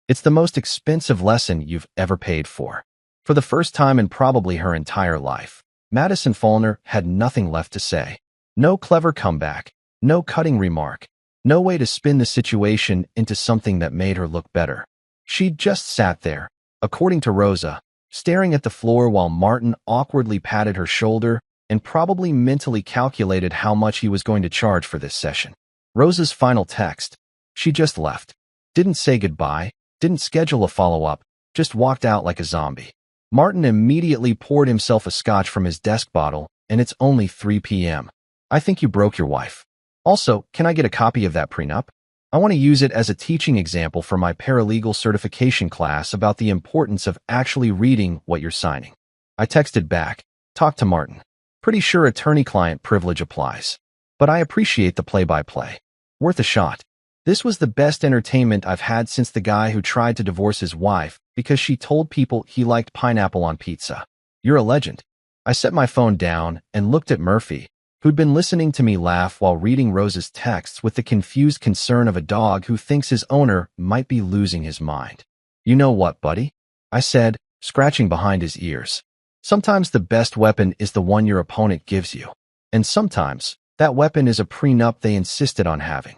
It's the most expensive lesson you've ever paid for. For the first time in probably her entire life, Madison Faulkner had nothing left to say. No clever comeback, no cutting remark, no way to spin the situation into something that made her look better. She'd just sat there, according to Rosa, staring at the floor while Martin awkwardly patted her shoulder and probably mentally calculated how much he was going to charge for this session. Rosa's final text. She just left. Didn't say goodbye, didn't schedule a follow-up, just walked out like a zombie. Martin immediately poured himself a scotch from his desk bottle, and it's only 3 p.m. I think you broke your wife. Also, can I get a copy of that prenup? I want to use it as a teaching example for my paralegal certification class about the importance of actually reading what you're signing. I texted back, talk to Martin. Pretty sure attorney-client privilege applies. But I appreciate the play-by-play. Worth a shot. This was the best entertainment I've had since the guy who tried to divorce his wife because she told people he liked pineapple on pizza. You're a legend. I set my phone down and looked at Murphy, who'd been listening to me laugh while reading Rosa's texts with the confused concern of a dog who thinks his owner might be losing his mind. You know what, buddy? I said, scratching behind his ears. Sometimes the best weapon is the one your opponent gives you. And sometimes, that weapon is a prenup they insisted on having.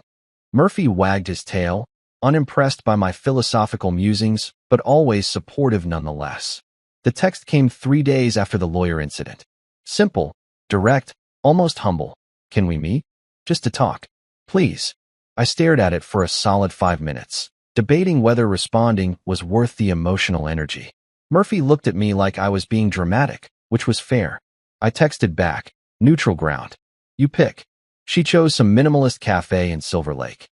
Murphy wagged his tail, unimpressed by my philosophical musings, but always supportive nonetheless. The text came 3 days after the lawyer incident. Simple, direct, almost humble. Can we meet? Just to talk. Please. I stared at it for a solid 5 minutes, debating whether responding was worth the emotional energy. Murphy looked at me like I was being dramatic, which was fair. I texted back, neutral ground. You pick. She chose some minimalist cafe in Silver Lake.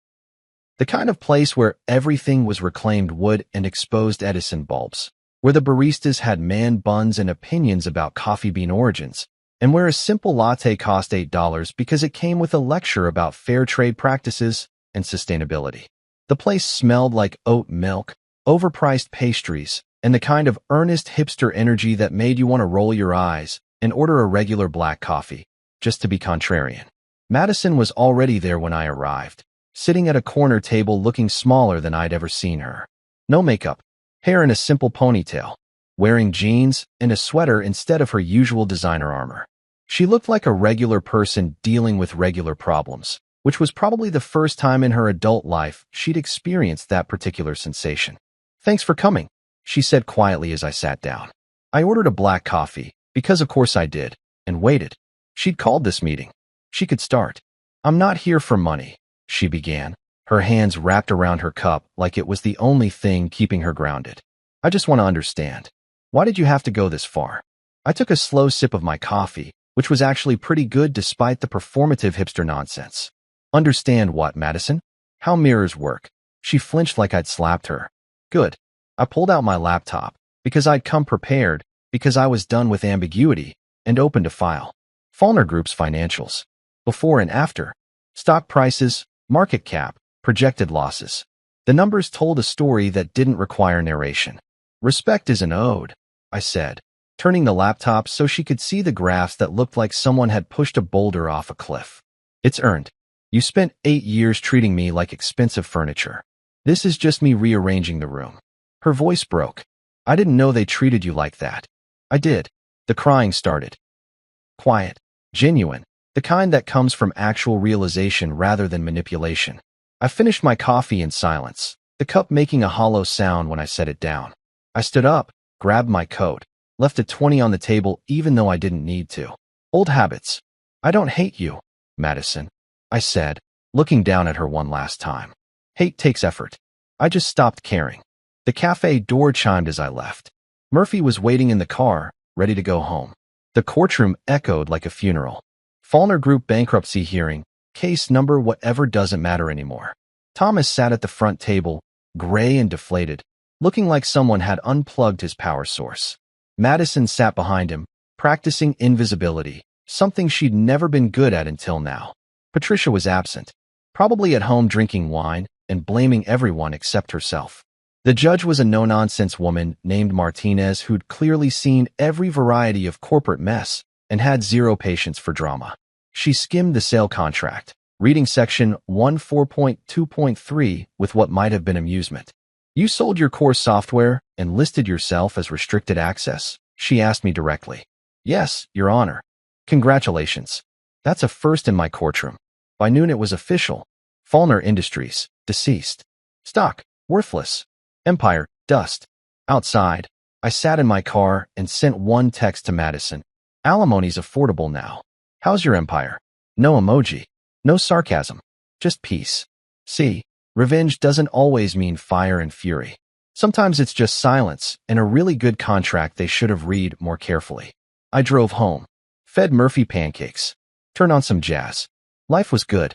The kind of place where everything was reclaimed wood and exposed Edison bulbs, where the baristas had man buns and opinions about coffee bean origins, and where a simple latte cost $8 because it came with a lecture about fair trade practices and sustainability. The place smelled like oat milk, overpriced pastries, and the kind of earnest hipster energy that made you want to roll your eyes and order a regular black coffee, just to be contrarian. Madison was already there when I arrived, sitting at a corner table looking smaller than I'd ever seen her. No makeup, hair in a simple ponytail, wearing jeans and a sweater instead of her usual designer armor. She looked like a regular person dealing with regular problems, which was probably the first time in her adult life she'd experienced that particular sensation. Thanks for coming, she said quietly as I sat down. I ordered a black coffee, because of course I did, and waited. She'd called this meeting. She could start. I'm not here for money, she began, her hands wrapped around her cup like it was the only thing keeping her grounded. I just want to understand. Why did you have to go this far? I took a slow sip of my coffee, which was actually pretty good despite the performative hipster nonsense. Understand what, Madison? How mirrors work. She flinched like I'd slapped her. Good. I pulled out my laptop, because I'd come prepared, because I was done with ambiguity, and opened a file. Faulkner Group's financials. Before and after. Stock prices, market cap, projected losses. The numbers told a story that didn't require narration. Respect is an ode, I said, turning the laptop so she could see the graphs that looked like someone had pushed a boulder off a cliff. It's earned. You spent 8 years treating me like expensive furniture. This is just me rearranging the room. Her voice broke. I didn't know they treated you like that. I did. The crying started. Quiet. Genuine. The kind that comes from actual realization rather than manipulation. I finished my coffee in silence, the cup making a hollow sound when I set it down. I stood up, grabbed my coat. Left a 20 on the table even though I didn't need to. Old habits. I don't hate you, Madison, I said, looking down at her one last time. Hate takes effort. I just stopped caring. The cafe door chimed as I left. Murphy was waiting in the car, ready to go home. The courtroom echoed like a funeral. Faulkner Group bankruptcy hearing, case number whatever doesn't matter anymore. Thomas sat at the front table, gray and deflated, looking like someone had unplugged his power source. Madison sat behind him, practicing invisibility, something she'd never been good at until now. Patricia was absent, probably at home drinking wine and blaming everyone except herself. The judge was a no-nonsense woman named Martinez who'd clearly seen every variety of corporate mess and had zero patience for drama. She skimmed the sale contract, reading section 14.2.3 with what might have been amusement. You sold your core software and listed yourself as restricted access? She asked me directly. Yes, Your Honor. Congratulations. That's a first in my courtroom. By noon it was official. Faulkner Industries, deceased. Stock, worthless. Empire, dust. Outside, I sat in my car and sent one text to Madison. Alimony's affordable now. How's your empire? No emoji. No sarcasm. Just peace. See, revenge doesn't always mean fire and fury. Sometimes it's just silence and a really good contract they should have read more carefully. I drove home. Fed Murphy pancakes. Turned on some jazz. Life was good.